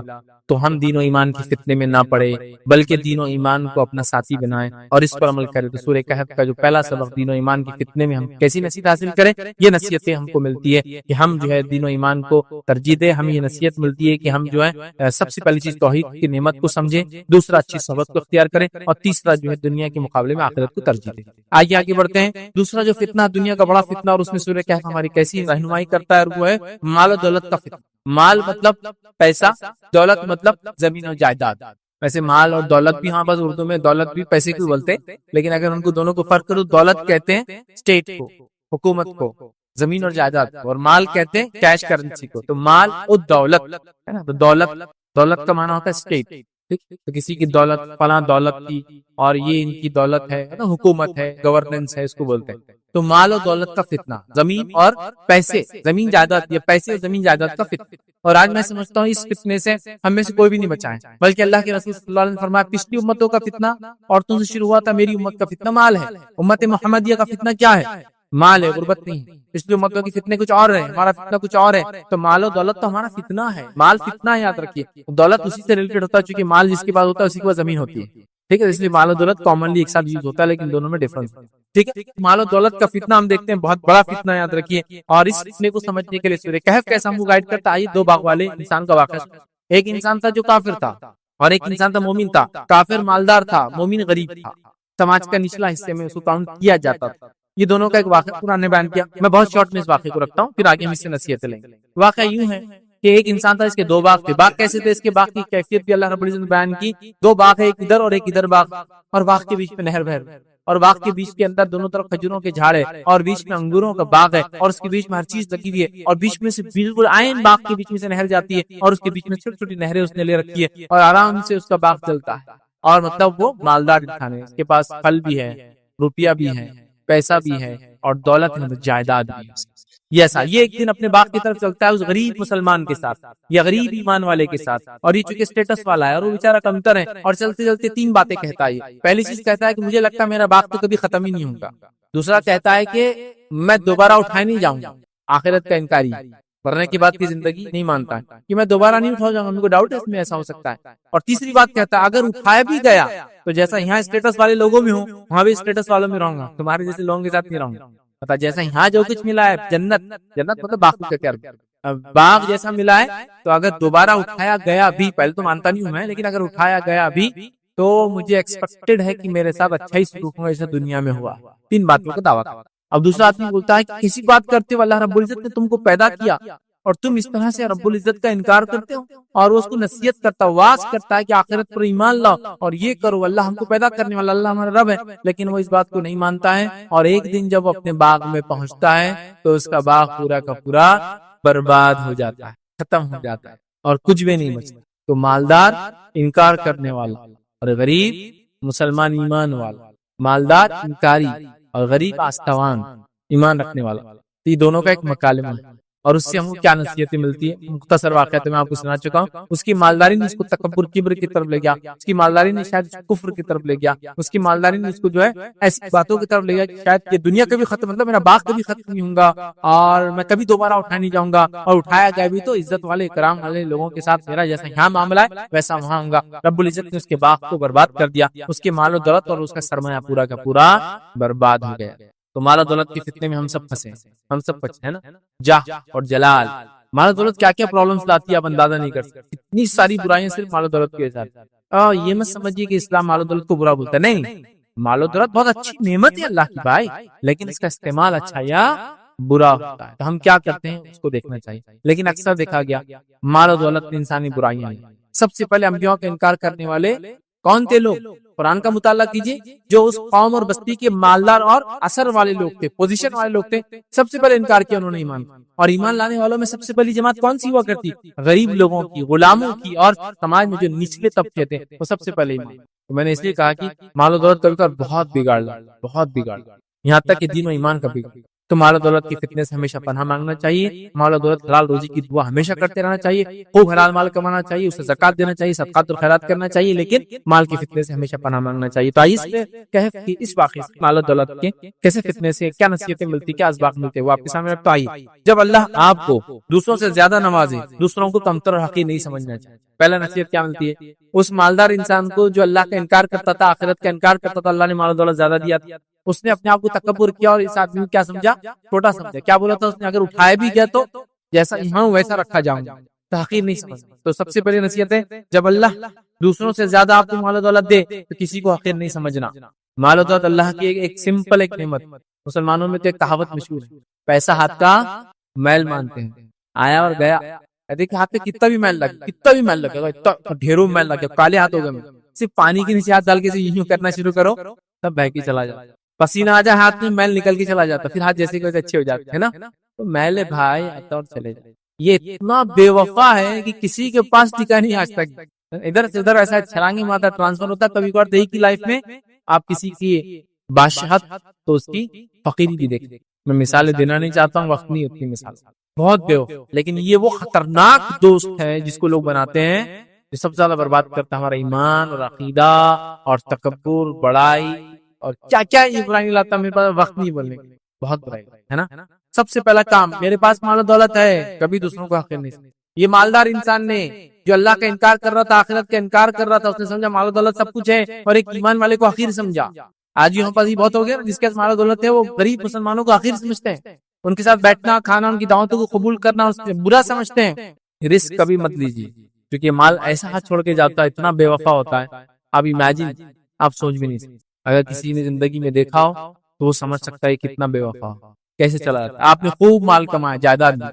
تو ہم دین و ایمان کی فتنے میں نہ پڑے بلکہ دین و ایمان کو اپنا ساتھی بنائیں اور اس پر عمل کریں. تو سورہ کہف کا جو پہلا سبق دین و ایمان کی فتنے میں ہم کیسی نصیحت حاصل کریں، یہ نصیحتیں ہم کو ملتی ہے کہ ہم جو ہے دین و ایمان کو ترجیح دیں. ہمیں یہ نصیحت ملتی ہے کہ ہم جو ہے سب سے پہلی چیز توحید کی نعمت کو سمجھیں، دوسرا اچھی صحبت کو اختیار کریں، اور تیسرا جو ہے دنیا کے مقابلے میں آخرت کو ترجیح دیں. آگے بڑھتے ہیں. دوسرا جو فتنہ دنیا کا بڑا فتنہ، اور اس میں سورہ کہف ہماری کیسی رہنمائی کرتا ہے، وہ ہے مال و دولت کا فتنہ. مال مطلب پیسہ، دولت مطلب زمین و جائیداد. ویسے مال اور دولت بھی، ہاں بس اردو میں دولت بھی پیسے کو بولتے ہیں، لیکن اگر ان کو دونوں کو فرق کرو، دولت کہتے ہیں اسٹیٹ کو، حکومت کو، زمین اور جائیداد کو، اور مال کہتے ہیں کیش کرنسی کو. تو مال اور دولت ہے نا، تو دولت کا معنی ہوتا ہے اسٹیٹ. تو کسی کی دولت فلاں دولت کی، اور یہ ان کی دولت ہے نا، حکومت ہے، گورننس ہے، اس کو بولتے ہیں. تو مال و دولت کا فتنہ، زمین اور پیسے، زمین جائیداد، یہ پیسے اور زمین جائیداد کا فتنہ. اور آج میں سمجھتا ہوں اس فتنے سے ہم میں سے کوئی بھی نہیں بچا ہے، بلکہ اللہ کے رسول صلی اللہ علیہ وسلم نے فرمایا پچھلی امتوں کا فتنہ عورتوں سے شروع ہوا تھا، میری امت کا فتنہ مال ہے. امت محمدیہ کا فتنہ کیا ہے؟ مال ہے، غربت نہیں. پچھلی امتوں کی فتنے کچھ اور ہے، ہمارا فتنہ کچھ اور ہے. تو مال و دولت تو ہمارا فتنہ ہے، مال فتنہ ہے، یاد رکھیے. دولت اسی سے ریلیٹڈ ہوتا ہے، چونکہ مال جس کے پاس ہوتا ہے اسی کے پاس زمین ہوتی ہے، ٹھیک ہے. اس لیے مال و دولت کامنلی ایک ساتھ یوز ہوتا ہے، لیکن دونوں میں ڈفرنس ہے، ٹھیک ہے. مال و دولت کا فتنہ ہم دیکھتے ہیں بہت بڑا فتنہ، یاد رکھیے. اور اس فتنے کو سمجھنے کے لیے سورہ کہف کیسا ہم کو گائیڈ کرتا ہے. دو باغ والے انسان کا واقعہ. ایک انسان تھا جو کافر تھا، اور ایک انسان تھا مومن تھا. کافر مالدار تھا، مومن غریب تھا، سماج کا نچلا حصے میں اس کو کاؤنٹ کیا جاتا تھا. یہ دونوں کا ایک واقعہ قرآن نے بیان کیا. میں بہت شارٹ میں اس واقعے کو رکھتا ہوں، پھر آگے ہم اس سے نصیحت لیں گے. واقعہ یوں ہے کہ ایک انسان تھا، اس کے دو باغ تھے. باغ کیسے تھے؟ اس کے باغ کی کیفیت بھی اللہ رب العزت نے بیان کی. دو باغ ہے، ایک ادھر اور ایک ادھر باغ، اور باغ کے بیچ میں نہر بہہ رہی ہے، اور باغ کے بیچ کے اندر دونوں طرف کھجوروں کے جھاڑ ہے، اور بیچ میں انگوروں کا باغ ہے، اور اس کے بیچ میں ہر چیز لگی ہوئی ہے، اور بیچ میں سے بالکل عین باغ کے بیچ میں سے نہر جاتی ہے، اور اس کے بیچ میں چھوٹی چھوٹی نہریں اس نے لے رکھی ہے، اور آرام سے اس کا باغ چلتا ہے. اور مطلب وہ مالدار انسان ہے، اس کے پاس پھل بھی ہے، روپیہ بھی ہے، پیسہ بھی ہے، اور دولت ہے، جائیداد بھی ہے. یہ ایک دن اپنے باغ کی طرف چلتا ہے اس غریب مسلمان کے ساتھ یا غریب ایمان والے کے ساتھ، اور یہ چونکہ اسٹیٹس والا ہے اور وہ بیچارہ کمتر ہے، اور چلتے چلتے تین باتیں کہتا ہے. پہلی چیز کہتا ہے کہ مجھے لگتا ہے میرا باغ تو کبھی ختم ہی نہیں ہوگا. دوسرا کہتا ہے کہ میں دوبارہ اٹھائے نہیں جاؤں گا، آخرت کا انکاری، مرنے کے بعد کی زندگی نہیں مانتا ہے کہ میں دوبارہ نہیں اٹھاؤں گا، ان کو ڈاؤٹ ہے اس میں ایسا ہو سکتا ہے. اور تیسری بات کہتا ہے اگر اٹھایا بھی گیا تو جیسا یہاں اسٹیٹس والے لوگوں میں ہوں وہاں بھی اسٹیٹس والوں میں رہوں گا، تمہارے جیسے لوگوں کے ساتھ نہیں رہوں گا. مطلب جیسا یہاں جو کچھ ملا ہے جنت، جنت مطلب باغ کا کیا باغ جیسا ملا ہے، تو اگر دوبارہ اٹھایا گیا بھی، پہلے تو مانتا نہیں ہوں میں، لیکن اگر اٹھایا گیا بھی تو مجھے ایکسپیکٹڈ ہے کہ میرے ساتھ اچھا ہی سلوک ہوگا جیسا دنیا میں ہوا۔ 3 باتوں کا دعویٰ۔ اب دوسرا آدمی بولتا ہے کہ کسی بات کرتے ہو، اللہ رب العزت نے تم کو پیدا کیا اور تم اس طرح سے رب العزت کا انکار کرتے ہو، اور وہ اس کو نصیحت کرتا ہے، واز کرتا ہے کہ آخرت پر ایمان لاؤ اور یہ کرو، اللہ ہم کو پیدا کرنے والا، اللہ ہمارا رب ہے، لیکن وہ اس بات کو نہیں مانتا ہے، اور ایک دن جب وہ اپنے باغ میں پہنچتا ہے تو اس کا باغ پورا کا پورا برباد ہو جاتا ہے، ختم ہو جاتا ہے اور کچھ بھی نہیں بچتا۔ تو مالدار انکار کرنے والا اور غریب مسلمان ایمان والا، مالدار انکاری اور غریب آستوان ایمان رکھنے والا، یہ دونوں کا ایک مکالمہ ہے، اور اس سے ہم کو کیا نصیحتیں ملتی ہے، مختصر واقعہ تو میں آپ کو سنا چکا ہوں۔ اس کی مالداری نے اس کو تکبر کبر کی طرف لے گیا، اس کی مالداری نے شاید کفر کی طرف لے گیا، اس کی مالداری نے اس کو جو ہے ایسی باتوں کی طرف لے گیا کہ شاید یہ دنیا کبھی ختم، مطلب میرا باغ کبھی ختم نہیں ہوگا اور میں کبھی دوبارہ اٹھا نہیں جاؤں گا، اور اٹھایا گیا بھی تو عزت والے اکرام والے لوگوں کے ساتھ میرا جیسا یہاں معاملہ ہے ویسا وہاں ہوگا۔ رب العزت نے اس کے باغ کو برباد کر دیا، اس کے مال و دولت اور اس کا سرمایہ پورا کا پورا برباد ہو گیا۔ تو مال و دولت کے فتنے میں ہم سب پھنسے، ہم سب پھنسے ہیں نا، جاہ اور جلال، مال و دولت کیا کیا پرابلمز لاتی ہے آپ اندازہ نہیں کر سکتے، اتنی ساری برائیاں صرف مال و دولت کی وجہ سے۔ یہ مت سمجھیے کہ اسلام مال و دولت کو برا بولتا ہے، نہیں، مال و دولت بہت اچھی نعمت ہے اللہ کی بھائی، لیکن اس کا استعمال اچھا یا برا ہوتا ہے، تو ہم کیا کرتے ہیں اس کو دیکھنا چاہیے۔ لیکن اکثر دیکھا گیا مال و دولت میں انسانی برائیاں ہیں۔ سب سے پہلے انبیاء کا انکار کرنے والے کون تھے لوگ؟ قرآن کا مطالعہ کیجیے، جو اس قوم اور بستی کے مالدار اور اثر والے لوگ تھے، پوزیشن والے لوگ تھے، سب سے پہلے انکار کیا انہوں نے ایمان کا، اور ایمان لانے والوں میں سب سے پہلی جماعت کون سی ہوا کرتی؟ غریب لوگوں کی، غلاموں کی، اور سماج میں جو نچلے طبقے تھے وہ سب سے پہلے ایمان۔ تو میں نے اس لیے کہا کہ مال و دولت کبھی کبھی بہت بگاڑ، بہت بگاڑ، یہاں تک کہ دین و ایمان کا بگاڑ۔ تو مال و دولت کی فتنے سے ہمیشہ پناہ مانگنا چاہیے، مال و دولت حلال روزی کی دعا ہمیشہ کرتے رہنا چاہیے، خوب حلال مال کمانا چاہیے، اسے زکات دینا چاہیے، صدقات اور خیرات کرنا چاہیے، لیکن مال کی فتنے سے ہمیشہ پناہ مانگنا چاہیے۔ تو آئیے کہف کی اس واقعے سے مال و دولت کے کیسے فتنے سے کیا نصیحتیں ملتی، کیا اسباق ملتے، وہ آپ کے سامنے رکھتا۔ آئیے، جب اللہ آپ کو دوسروں سے زیادہ نوازے، دوسروں کو کمتر اور حقیر نہیں سمجھنا چاہیے۔ پہلا نصیحت کیا ملتی ہے؟ اس مالدار انسان کو جو اللہ کا انکار کرتا تھا، آخرت کا انکار کرتا تھا، اللہ نے مال و دولت زیادہ دیا تھا، اس نے اپنے آپ کو تکبر کیا اور اس آدمی کو کیا سمجھا؟ چھوٹا سمجھا۔ کیا بولا تھا اس نے؟ اگر اٹھایا بھی گیا تو جیسا یہاں ویسا رکھا جاؤں گا، تحقیر نہیں سمجھ۔ تو سب سے پہلی نصیحت ہے، جب اللہ دوسروں سے زیادہ آپ کو مال و دولت دے تو کسی کو حقیر نہیں سمجھنا۔ مال و دولت اللہ کی ایک سمپل ایک نعمت۔ مسلمانوں میں تو ایک کہاوت مشہور ہے، پیسہ ہاتھ کا میل مانتے ہیں، آیا اور گیا۔ دیکھیں ہاتھ پہ کتنا بھی میل لگا، کتنا بھی میل لگے گا، اتنا ڈھیروں میل لگے، کالے ہاتھ ہو گئے، صرف پانی کے نیچے ہاتھ ڈال کے یوں کرنا شروع کرو، تب بہ کے چلا جاتا، پسینہ آ جائے ہاتھ میں، میل نکل کے چلا جاتا، پھر ہاتھ جیسے کہ اچھے ہو جاتے ہیں نا۔ تو میل بھائی آتا اور چلے جائے، یہ اتنا بے وفا ہے کہ کسی کے پاس ٹکا نہیں آج تک، ادھر سے ادھر ایسا چھلانگی مارتا ٹرانسفر ہوتا ہے۔ کبھی کبھار دیکھ کی لائف میں آپ کسی کی بادشاہت تو اس کی فقیری بھی دیکھتے، میں مثالیں دینا نہیں چاہتا ہوں، وقت نہیں اتنی مثال، بہت بے وفا، لیکن یہ وہ خطرناک دوست ہے جس کو لوگ بناتے ہیں، جو سب سے زیادہ برباد کرتا ہے ہمارا ایمان اور عقیدہ اور تکبر، بڑائی اور کیا کیا یہ برائی لاتا، میرے پاس وقت نہیں بولنے، بہت برائی ہے نا۔ سب سے پہلا کام، میرے پاس مال و دولت ہے، کبھی دوسروں کو حقیر نہیں سمجھنا۔ یہ مالدار انسان نے جو اللہ کا انکار کر رہا تھا، آخرت کا انکار کر رہا تھا، اس نے سمجھا مال و دولت سب کچھ ہے، اور ایک ایمان والے کو حقیر سمجھا۔ آج یہاں پر یہ بہت ہو گیا، جس کے پاس مال و دولت ہے وہ غریب مسلمانوں کو حقیر سمجھتے ہیں، ان کے ساتھ بیٹھنا کھانا، ان کی دعوتوں کو قبول کرنا اس سے برا سمجھتے ہیں۔ رسک کبھی مت لیجیے، کیونکہ مال ایسا ہاتھ چھوڑ کے جاتا ہے، اتنا بے وفا ہوتا ہے، آپ امیجن، آپ سوچ بھی نہیں سکتے۔ اگر کسی نے زندگی میں دیکھا ہو تو وہ سمجھ سکتا ہے کتنا بے وفا ہو، کیسے چلا جاتا ہے۔ آپ نے خوب مال کمایا، جائیداد میں،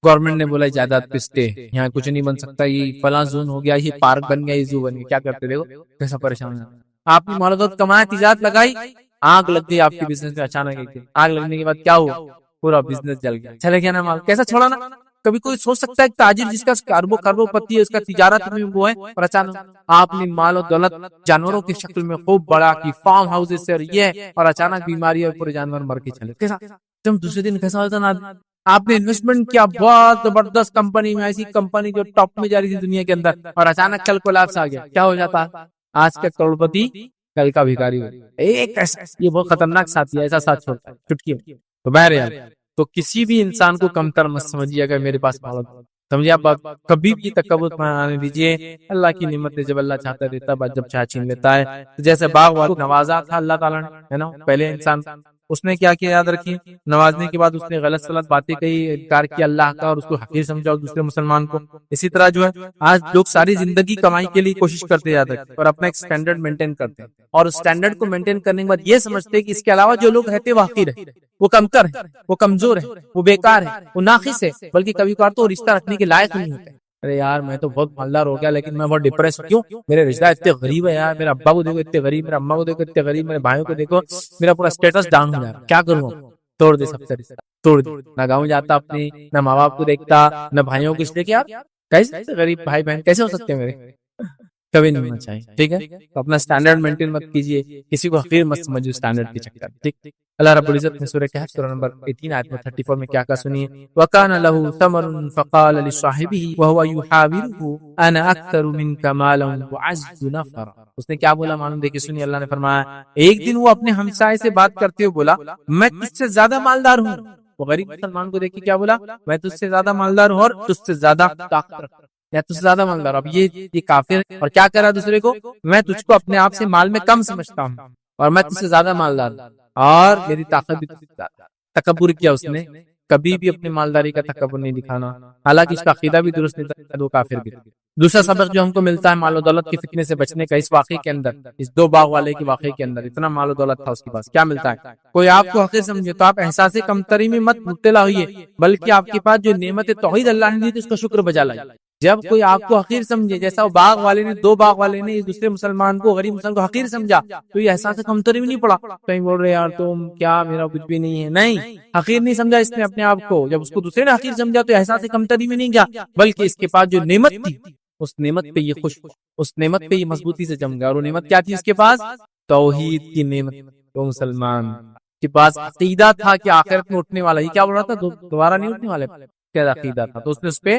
گورنمنٹ نے بولا جائیداد پہ اسٹے، یہاں کچھ نہیں بن سکتا، یہ فلاں زون ہو گیا، یہ پارک بن گیا، یہ زو بن گیا، کیا کرتے دیکھو کیسا پریشان ہے۔ آپ نے مال و دولت کمایا، تجارت لگائی، آگ لگ گئی آپ کے بزنس میں، اچانک ایک دن آگ لگنے کے بعد کیا ہوا؟ پورا بزنس جل گیا، چلے گیا نا مال، کیسا چھوڑا نا۔ کبھی کوئی سوچ سکتا ہے کہ تاجر جس کا کروڑوں پتی ہے، اس کا تجارت میں وہ ہے، اور اچانک آپ نے مال و دولت جانوروں کی شکل میں خوب بڑا کی، فارم ہاؤس سے، اور یہ، اور اچانک بیماری اور پورے جانور مر کے چلے، کیسا تم دوسرے دن کیسا ہوتا نا۔ آپ نے انویسٹمنٹ کیا بہت زبردست کمپنی میں، ایسی کمپنی جو ٹاپ میں جا رہی تھی دنیا کے اندر، اور اچانک کل کولیپس آ گیا، کیا ہو جاتا؟ آج کا کروڑپتی کل کا بھکاری ہو۔ ایک ایسا، یہ بہت خطرناک ساتھی ہے، ایسا ساتھ چھوڑتا ہے چٹکی میں۔ تو بہرحال، تو کسی بھی انسان کو کمتر مت سمجھیے، اگر میرے پاس مال سمجھے آپ، کبھی بھی تکبر نہ آنے دیجیے۔ اللہ کی نعمت ہے، جب اللہ چاہتا ہے دیتا ہے، جب چاہے چھین لیتا ہے۔ جیسے باغ والوں کو نوازا تھا اللہ تعالیٰ نے، ہے نا، پہلے انسان اس نے کیا کیا یاد رکھیے، نوازنے کے بعد اس نے غلط سلط باتیں کہی، انکار کیا اللہ کا اور اس کو حقیر سمجھا اور دوسرے مسلمان کو۔ اسی طرح جو ہے آج لوگ ساری زندگی کمائی کے لیے کوشش کرتے یاد رکھتے اور اپنا ایک سٹینڈرڈ مینٹین کرتے ہیں، اور اس سٹینڈرڈ کو مینٹین کرنے کے بعد یہ سمجھتے ہیں کہ اس کے علاوہ جو لوگ رہتے وہ حقیر ہے، وہ کمتر ہے، وہ کمزور ہے، وہ بیکار ہے، وہ ناقص ہے، بلکہ کبھی کبھار تو رشتہ رکھنے کے لائق نہیں ہوتے۔ ارے یار میں تو بہت مالدار ہو گیا لیکن میں بہت ڈپریس ہوں، کیوں؟ میرے رشتہ اتنے غریب ہے یار، میرے ابا کو دیکھو اتنے غریب، میرے اماں کو دیکھو اتنے غریب، میرے بھائیوں کو دیکھو، میرا پورا اسٹیٹس ڈاؤن ہو جا رہا ہے، کیا کروں؟ توڑ دے سب سے رشتہ، توڑ دے، نہ گاؤں جاتا اپنی، نہ ماں باپ کو دیکھتا، نہ بھائیوں کو، اس لیے کہ یار کیسے غریب بھائی بہن کیسے ہو سکتے ہیں میرے؟ کبھی نہیں ہونا چاہیے، ٹھیک ہے؟ تو اپنا سٹینڈرڈ مینٹین مت کیجیے، کسی کو حقیر مت سمجھو سٹینڈرڈ کے چکر میں، ٹھیک؟ اللہ رب العزت نے سورہ کہف سورہ نمبر 18 آیت 34 میں کیا سنیے، وَكَانَ لَهُ ثَمَرٌ فَقَالَ لِصَاحِبِهِ وَهُوَ يُحَاوِرُهُ أَنَا أَكْثَرُ مِنْكَ مَالًا وَأَعَزُّ نَفَرًا۔ اس نے کیا بولا معلوم؟ دیکھیے سنیے، اللہ نے فرمایا ایک دن وہ اپنے ہمسائے سے بات کرتے ہوئے بولا میں تجھ سے زیادہ مالدار ہوں۔ وہ غریب مسلمان کو دیکھ کے کیا بولا؟ میں تجھ سے زیادہ مالدار ہوں اور تجھ سے زیادہ طاقت رکھتا ہوں، یا تجھ سے زیادہ مالدار۔ اب یہ کافر ہے اور کیا کرا دوسرے کو؟ میں تجھ کو اپنے آپ سے مال میں کم سمجھتا ہوں اور میں تجھ سے زیادہ مالدار ہوں اور میری طاقت بھی تجھ سے زیادہ۔ تکبر کیا اس نے، کبھی بھی اپنی مالداری کا تکبر نہیں دکھانا، حالانکہ اس کا عقیدہ بھی درست نہیں تھا، وہ کافر بھی۔ دوسرا سبق جو ہم کو ملتا ہے مال و دولت کے فتنے سے بچنے کا، اس واقعے کے اندر، اس دو باغ والے کے واقعے کے اندر اتنا مال و دولت تھا اس کے پاس، کیا ملتا ہے؟ کوئی آپ کو حقیر سمجھے تو آپ احساس کمتری میں مت مبتلا ہوئیے، بلکہ آپ کے پاس جو نعمت توحید اللہ نے دی اس کا شکر بجا لائیے۔ جب کوئی آپ کو حقیر سمجھے، جیسا وہ باغ والے نے، دو باغ والے نے دوسرے مسلمان کو، غریب مسلمان کو حقیر سمجھا، تو یہ احساس کمتری میں نہیں پڑا، کہیں بول رہے یار تم کیا، میرا کچھ بھی نہیں ہے، نہیں، حقیر نہیں سمجھا اس نے اپنے آپ کو۔ جب اس کو دوسرے نے حقیر سمجھا تو احساس کمتری میں نہیں گیا، بلکہ اس کے پاس جو نعمت تھی اس نعمت پہ یہ خوش، اس نعمت پہ یہ مضبوطی سے جم گیا۔ اور وہ نعمت کیا تھی اس کے پاس؟ توحید کی نعمت۔ وہ مسلمان کے پاس عقیدہ تھا کہ آخرت میں اٹھنے والا، یہ کیا بول رہا تھا؟ دوبارہ نہیں اٹھنے والے، کیا عقیدہ تھا، تو اس نے اس پہ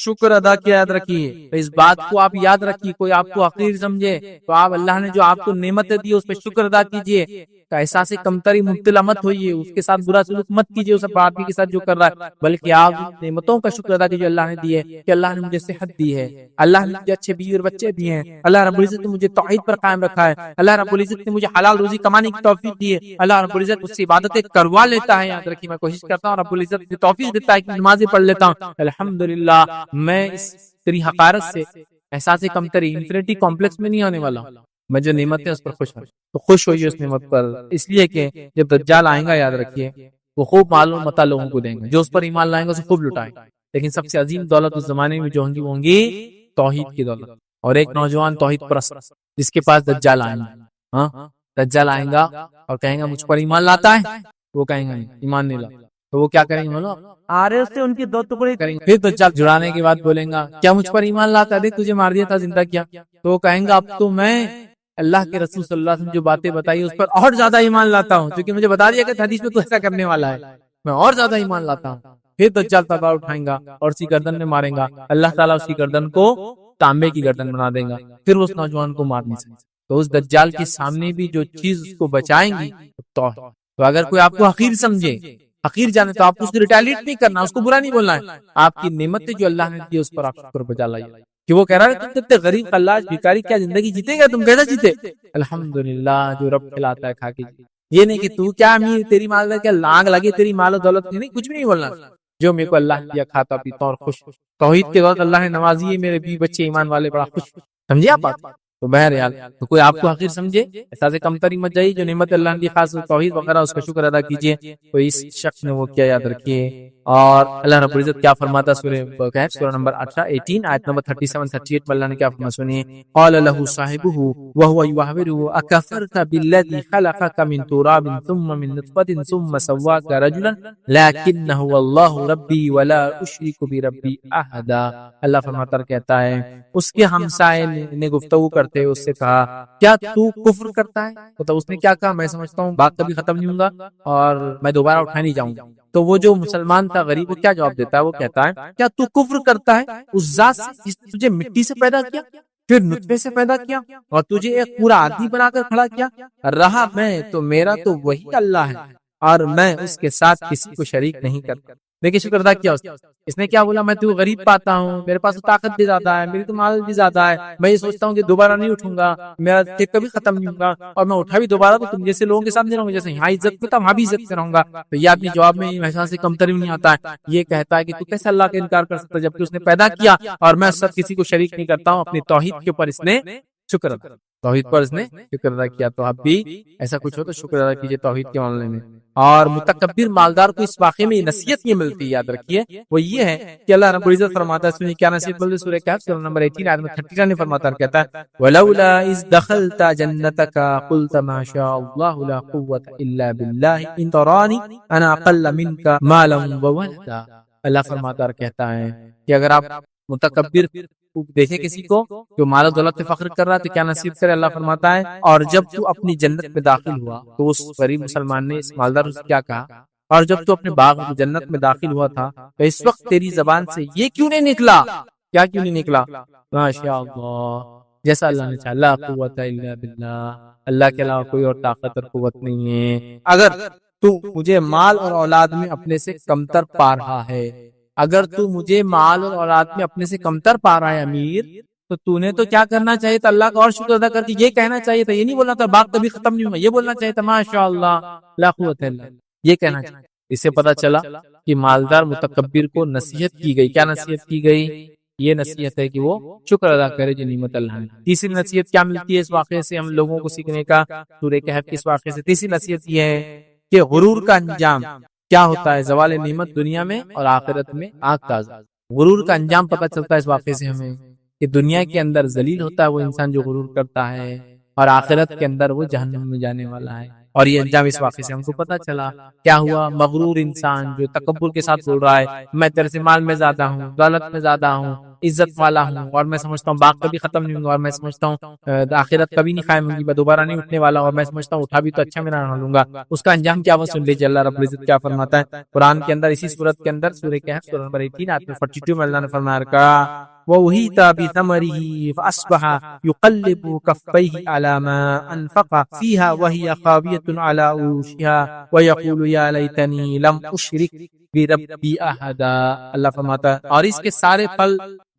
شکر ادا کیا۔ یاد رکھیے، تو اس بات کو آپ یاد رکھیے، کوئی آپ کو حقیر سمجھے تو آپ اللہ نے جو آپ کو نعمتیں دی اس پہ شکر ادا کیجیے، احساس کمتری مبتلا مت ہوئیے، اس کے ساتھ برا سلوک مت کیجیے اس آدمی کے ساتھ جو کر رہا ہے، بلکہ آپ نعمتوں کا شکر ادا کیجیے اللہ نے دی ہے، کہ اللہ نے مجھے صحت دی ہے، اللہ نے مجھے اچھے بیوی اور بچے دیے ہیں، اللہ رب العزت نے مجھے توحید پر قائم رکھا ہے، اللہ رب العزت نے مجھے حلال روزی کمانے کی توفیق دی ہے، اللہ رب العزت مجھ سے عبادتیں کروا لیتا ہے۔ یاد رکھیے، میں کوشش کرتا ہوں، رب العزت مجھے توفیق دیتا ہے کہ نمازیں پڑھ لیتا ہوں، الحمدللہ میں اس تیری حقارت سے، احساس کمتری، انفینٹی کمپلیکس میں نہیں آنے والا ہوں، میں جو نعمت ہے اس پر خوش ہوں، تو خوش ہوئیے اس نعمت پر، اس لیے کہ جب دجال آئیں گا، یاد رکھیے وہ خوب معلوم متا لوگوں کو دیں گے، جو اس پر ایمان لائیں گے اسے خوب لٹائیں گے، لیکن سب سے عظیم دولت اس زمانے میں جو ہوں گی وہ ہوں گی توحید کی دولت۔ اور ایک نوجوان توحید پرست جس کے پاس دجال آئیں گا، ہاں دجال آئیں گا اور کہیں گا مجھ پر ایمان لاتا ہے، وہ کہیں گا ایمان نہیں لاتا، تو وہ کیا کریں گے؟ بولو آرے سے ان کے دو ٹکڑے کریں گے، پھر دجال جڑانے کے بعد بولیں گا کیا مجھ پر ایمان لاتا ہے؟ دیکھ تجھے مار دیا تھا، زندہ کیا، تو وہ کہیں گا اب تو میں اللہ کے رسول صلی اللہ علیہ وسلم جو باتیں بتائی اس پر اور زیادہ ایمان لاتا ہوں، کیونکہ مجھے بتا دیا کہ حدیث میں تو ایسا کرنے والا ہے، میں اور زیادہ ایمان لاتا ہوں۔ پھر دجال تلوار اٹھائیں گا اور اسی گردن میں ماریں گا، اللہ تعالیٰ اس کی گردن کو تانبے کی گردن بنا دیں گا، پھر اس نوجوان کو مار نہیں سکتے۔ تو اس دجال کے سامنے بھی جو چیز اس کو بچائیں گی تو اگر کوئی آپ کو حقیر سمجھے، حقیر جانے، تو آپ کو اس کو ریٹیلیٹ نہیں کرنا، اس کو برا نہیں بولنا ہے، آپ کی نعمتیں جو اللہ نے دی اس پر آپ شکر بجا لائیے۔ کہ وہ کہہ رہا ہے تم اتنے غریب فلاج بھکاری کیا زندگی جیتے گا، تم کیسے جیتے؟ الحمدللہ جو رب کھلاتا ہے کھا کے، یہ نہیں کہ تو کیا امیر، تیری مال کیا لانگ لگے تیری مال و دولت نہیں، کچھ بھی نہیں بولنا، جو میرے کو اللہ دیا کھاتا پیتا اور خوش، توحید کے بعد اللہ نے نوازی ہے، میرے بیوی بچے ایمان والے، بڑا خوش، سمجھے آپ بات؟ تو بہرحال تو کوئی آپ کو حقیر سمجھے، احساس کمتری مت جائیے، جو نعمت اللہ نے دی خاص توحید وغیرہ اس کا شکر ادا کیجیے۔ تو اس شخص نے وہ کیا، یاد رکھیے۔ اور اللہ رب العزت کیا فرماتا سورہ کہف سورہ نمبر 18 آیت نمبر 37-38 میں اللہ نے کیا فرمایا سنیے، قال له صاحبه وهو يحاوره اكفرت بالذي خلقك من تراب ثم من نطفة ثم سواك رجلا لكن هو الله ربي ولا اشرك بربي احدا۔ اللہ فرماتا کہتا ہے اس کے ہمسائے نے گفتگو کرتے اس سے کہا کیا تو کفر کرتا ہے؟ تو اس نے کیا کہا، میں سمجھتا ہوں بات کبھی ختم نہیں ہوگا اور میں دوبارہ اٹھا نہیں جاؤں گا۔ تو وہ جو مسلمان تھا غریب، وہ کیا جواب دیتا ہے؟ وہ کہتا ہے کیا تو کفر کرتا ہے اس ذات سے جس نے تجھے مٹی سے پیدا کیا، پھر نطفے سے پیدا کیا اور تجھے ایک پورا آدمی بنا کر کھڑا کیا؟ رہا میں تو میرا تو وہی اللہ ہے اور میں اس کے ساتھ کسی کو شریک نہیں کرتا. دیکھیے شکر ادا کیا اس نے کیا بولا, میں تو غریب پاتا ہوں, میرے پاس تو طاقت بھی زیادہ ہے, میری تو مال بھی زیادہ ہے, میں یہ سوچتا ہوں کہ دوبارہ نہیں اٹھوں گا, میرا ٹھیک کبھی ختم نہیں ہوگا, اور میں اٹھا بھی دوبارہ تو تم جیسے لوگوں کے ساتھ نہیں رہوں گا, جیسے یہاں عزت میں تھا وہاں بھی عزت سے رہوں گا. تو یہ اپنی جواب میں احساس سے کمتر بھی نہیں آتا ہے, یہ کہتا ہے کہ تو کیسے اللہ کا انکار کر سکتا ہے جبکہ اس نے پیدا کیا اور میں سب کسی کو شریک نہیں کرتا ہوں. اپنی توحید کے اوپر اس نے شکر ادا, توحید پر اس نے شکر ادا کیا. تو آپ بھی ایسا کچھ ہو تو شکر ادا کیجیے توحید کے معاملے میں. اور متکبر مالدار کو اس واقعے میں نصیحت یہ ملتی ہے, یاد رکھیے وہ یہ ہے کہ اللہ رب العزت فرماتا ہے, سنیے کیا نصیحت ملتی ہے, سورہ کہف سورہ نمبر 18 آیت نمبر 39 میں فرماتا ہے, کہتا ہے ولولا اذ دخلت جنتك قلت ما شاء الله لا قوة الا بالله ان تراني انا اقل منك مالا وولدا. اللہ فرماتا ہے, کہتا ہے کہ اگر آپ متکبر دیکھے کسی کو جو مال و دولت سے فخر کر رہا ہے تو کیا نصیب کرے. اللہ فرماتا ہے اور جب تو اپنی جنت میں داخل ہوا تو اس غریب مسلمان نے اس مالدار سے کیا کہا, اور جب تو اپنے باغ جنت میں داخل ہوا تھا تو اس وقت تیری زبان سے یہ کیوں نہیں نکلا, کیا کیوں نہیں نکلا, ماشاء اللہ, جیسا اللہ نے چاہا, لا قوت الا باللہ, اللہ کے علاوہ کوئی اور طاقت اور قوت نہیں ہے. اگر تو مجھے مال اور اولاد میں اپنے سے کمتر پا رہا ہے, اگر تو مجھے مال اور اولاد میں اپنے سے کمتر پا رہا ہے امیر, تو نے تو کیا کرنا چاہیے تھا, اللہ کا اور شکر ادا کر کے یہ کہنا چاہیے تھا, یہ نہیں بولنا تھا باغ کبھی ختم نہیں ہوگا, یہ بولنا چاہیے تھا ماشاء اللہ لا قوت الا باللہ, یہ کہنا چاہیے. اس سے پتا چلا کہ مالدار متکبر کو نصیحت کی گئی. کیا نصیحت کی گئی, یہ نصیحت ہے کہ وہ شکر ادا کرے جو نعمت اللہ نے. تیسری نصیحت کیا ملتی ہے اس واقعے سے ہم لوگوں کو سیکھنے کا, سورہ کہف کے اس واقعے سے تیسری نصیحت یہ ہے کہ غرور کا انجام کیا ہوتا ہے, زوال نعمت دنیا میں اور آخرت میں آگ تازہ. غرور کا انجام پتہ چلتا ہے اس واقعے سے ہمیں کہ دنیا کے اندر ذلیل ہوتا ہے وہ انسان جو غرور کرتا ہے, اور آخرت کے اندر وہ جہنم میں جانے والا ہے. اور یہ انجام اس واقعے سے ہم کو پتا چلا. کیا ہوا, مغرور انسان جو تکبر کے ساتھ بول رہا ہے میں تیرے سے مال میں زیادہ ہوں, دولت میں زیادہ ہوں, عزت والا ہوں, اور میں سمجھتا ہوں باغ کبھی ختم نہیں ہوگا, اور میں سمجھتا ہوں آخرت کبھی نہیں قائم ہوگی, میں دوبارہ نہیں اٹھنے والا, اور میں سمجھتا ہوں اٹھا بھی تو اچھا میں نہ لوں گا. اس کا انجام کیا وہ سن لیجیے. اللہ رب العزت کیا فرماتا ہے قرآن کے اندر, اسی سورت کے اندر سورہ کہف سورہ نمبر 18 آیت 42 میں اللہ نے فرمایا وَوَهِيتَ بِثَمَرِهِ فَأَصْبَحَ يُقَلِّبُ كَفَّيْهِ عَلَى مَا أَنفَقَ فِيهَا وَهِيَ خَاوِيَةٌ عَلَى عُرُوشِهَا وَيَقُولُ يَا لَيْتَنِي لَمْ أُشْرِكْ بِرَبِّي أَحَدًا. اللہ فرماتا ہے اور اس کے سارے پھل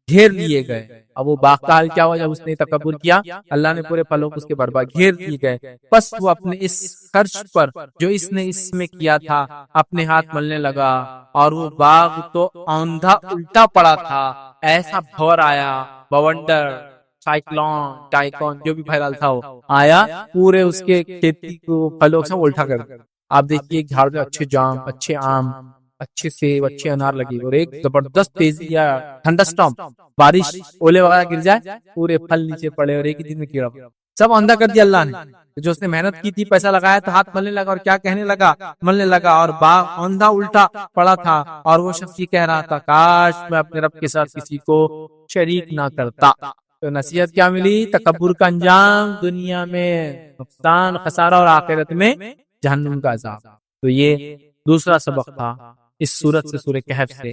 گھیر لیے گئے. اب وہ باغ کا حال کیا ہوا, جب اس نے تکبر کیا اللہ نے پورے پھلوں کو اس کے برباد گھیر دیے گئے. بس وہ اپنے اس خرچ پر جو اس نے اس میں کیا تھا اپنے ہاتھ ملنے لگا, اور وہ باغ تو اوندھا الٹا پڑا تھا. ایسا بھور آیا, بونڈر, سائیکلون, ٹائکون, جو بھی بہرحال تھا وہ آیا, پورے اس کے کھیتی کو پھلوں سے الٹا کر دیا. آپ دیکھیے جھاڑ میں اچھے جام, اچھے آم, اچھے سیب, اچھے انار لگے, اور ایک زبردست تیزی یا ٹھنڈا اسٹارم, بارش اولے وغیرہ گر جائے, پورے پھل نیچے پڑے اور ایک ہی دن میں کیڑا سب اندھا کر دیا اللہ نے. جو اس نے محنت کی تھی, پیسہ لگایا تو ہاتھ ملنے لگا, اور کیا کہنے لگا, ملنے لگا, اور باغ اندھا الٹا پڑا تھا. اور وہ شخص یہ کہہ رہا تھا کاش میں اپنے رب کے ساتھ کسی کو شریک نہ کرتا. تو نصیحت کیا ملی, تکبر کا انجام دنیا میں نقصان, خسارہ, اور آخرت میں جہنم کا عذاب. تو یہ دوسرا سبق تھا اس سورت سے, سورہ کہف سے,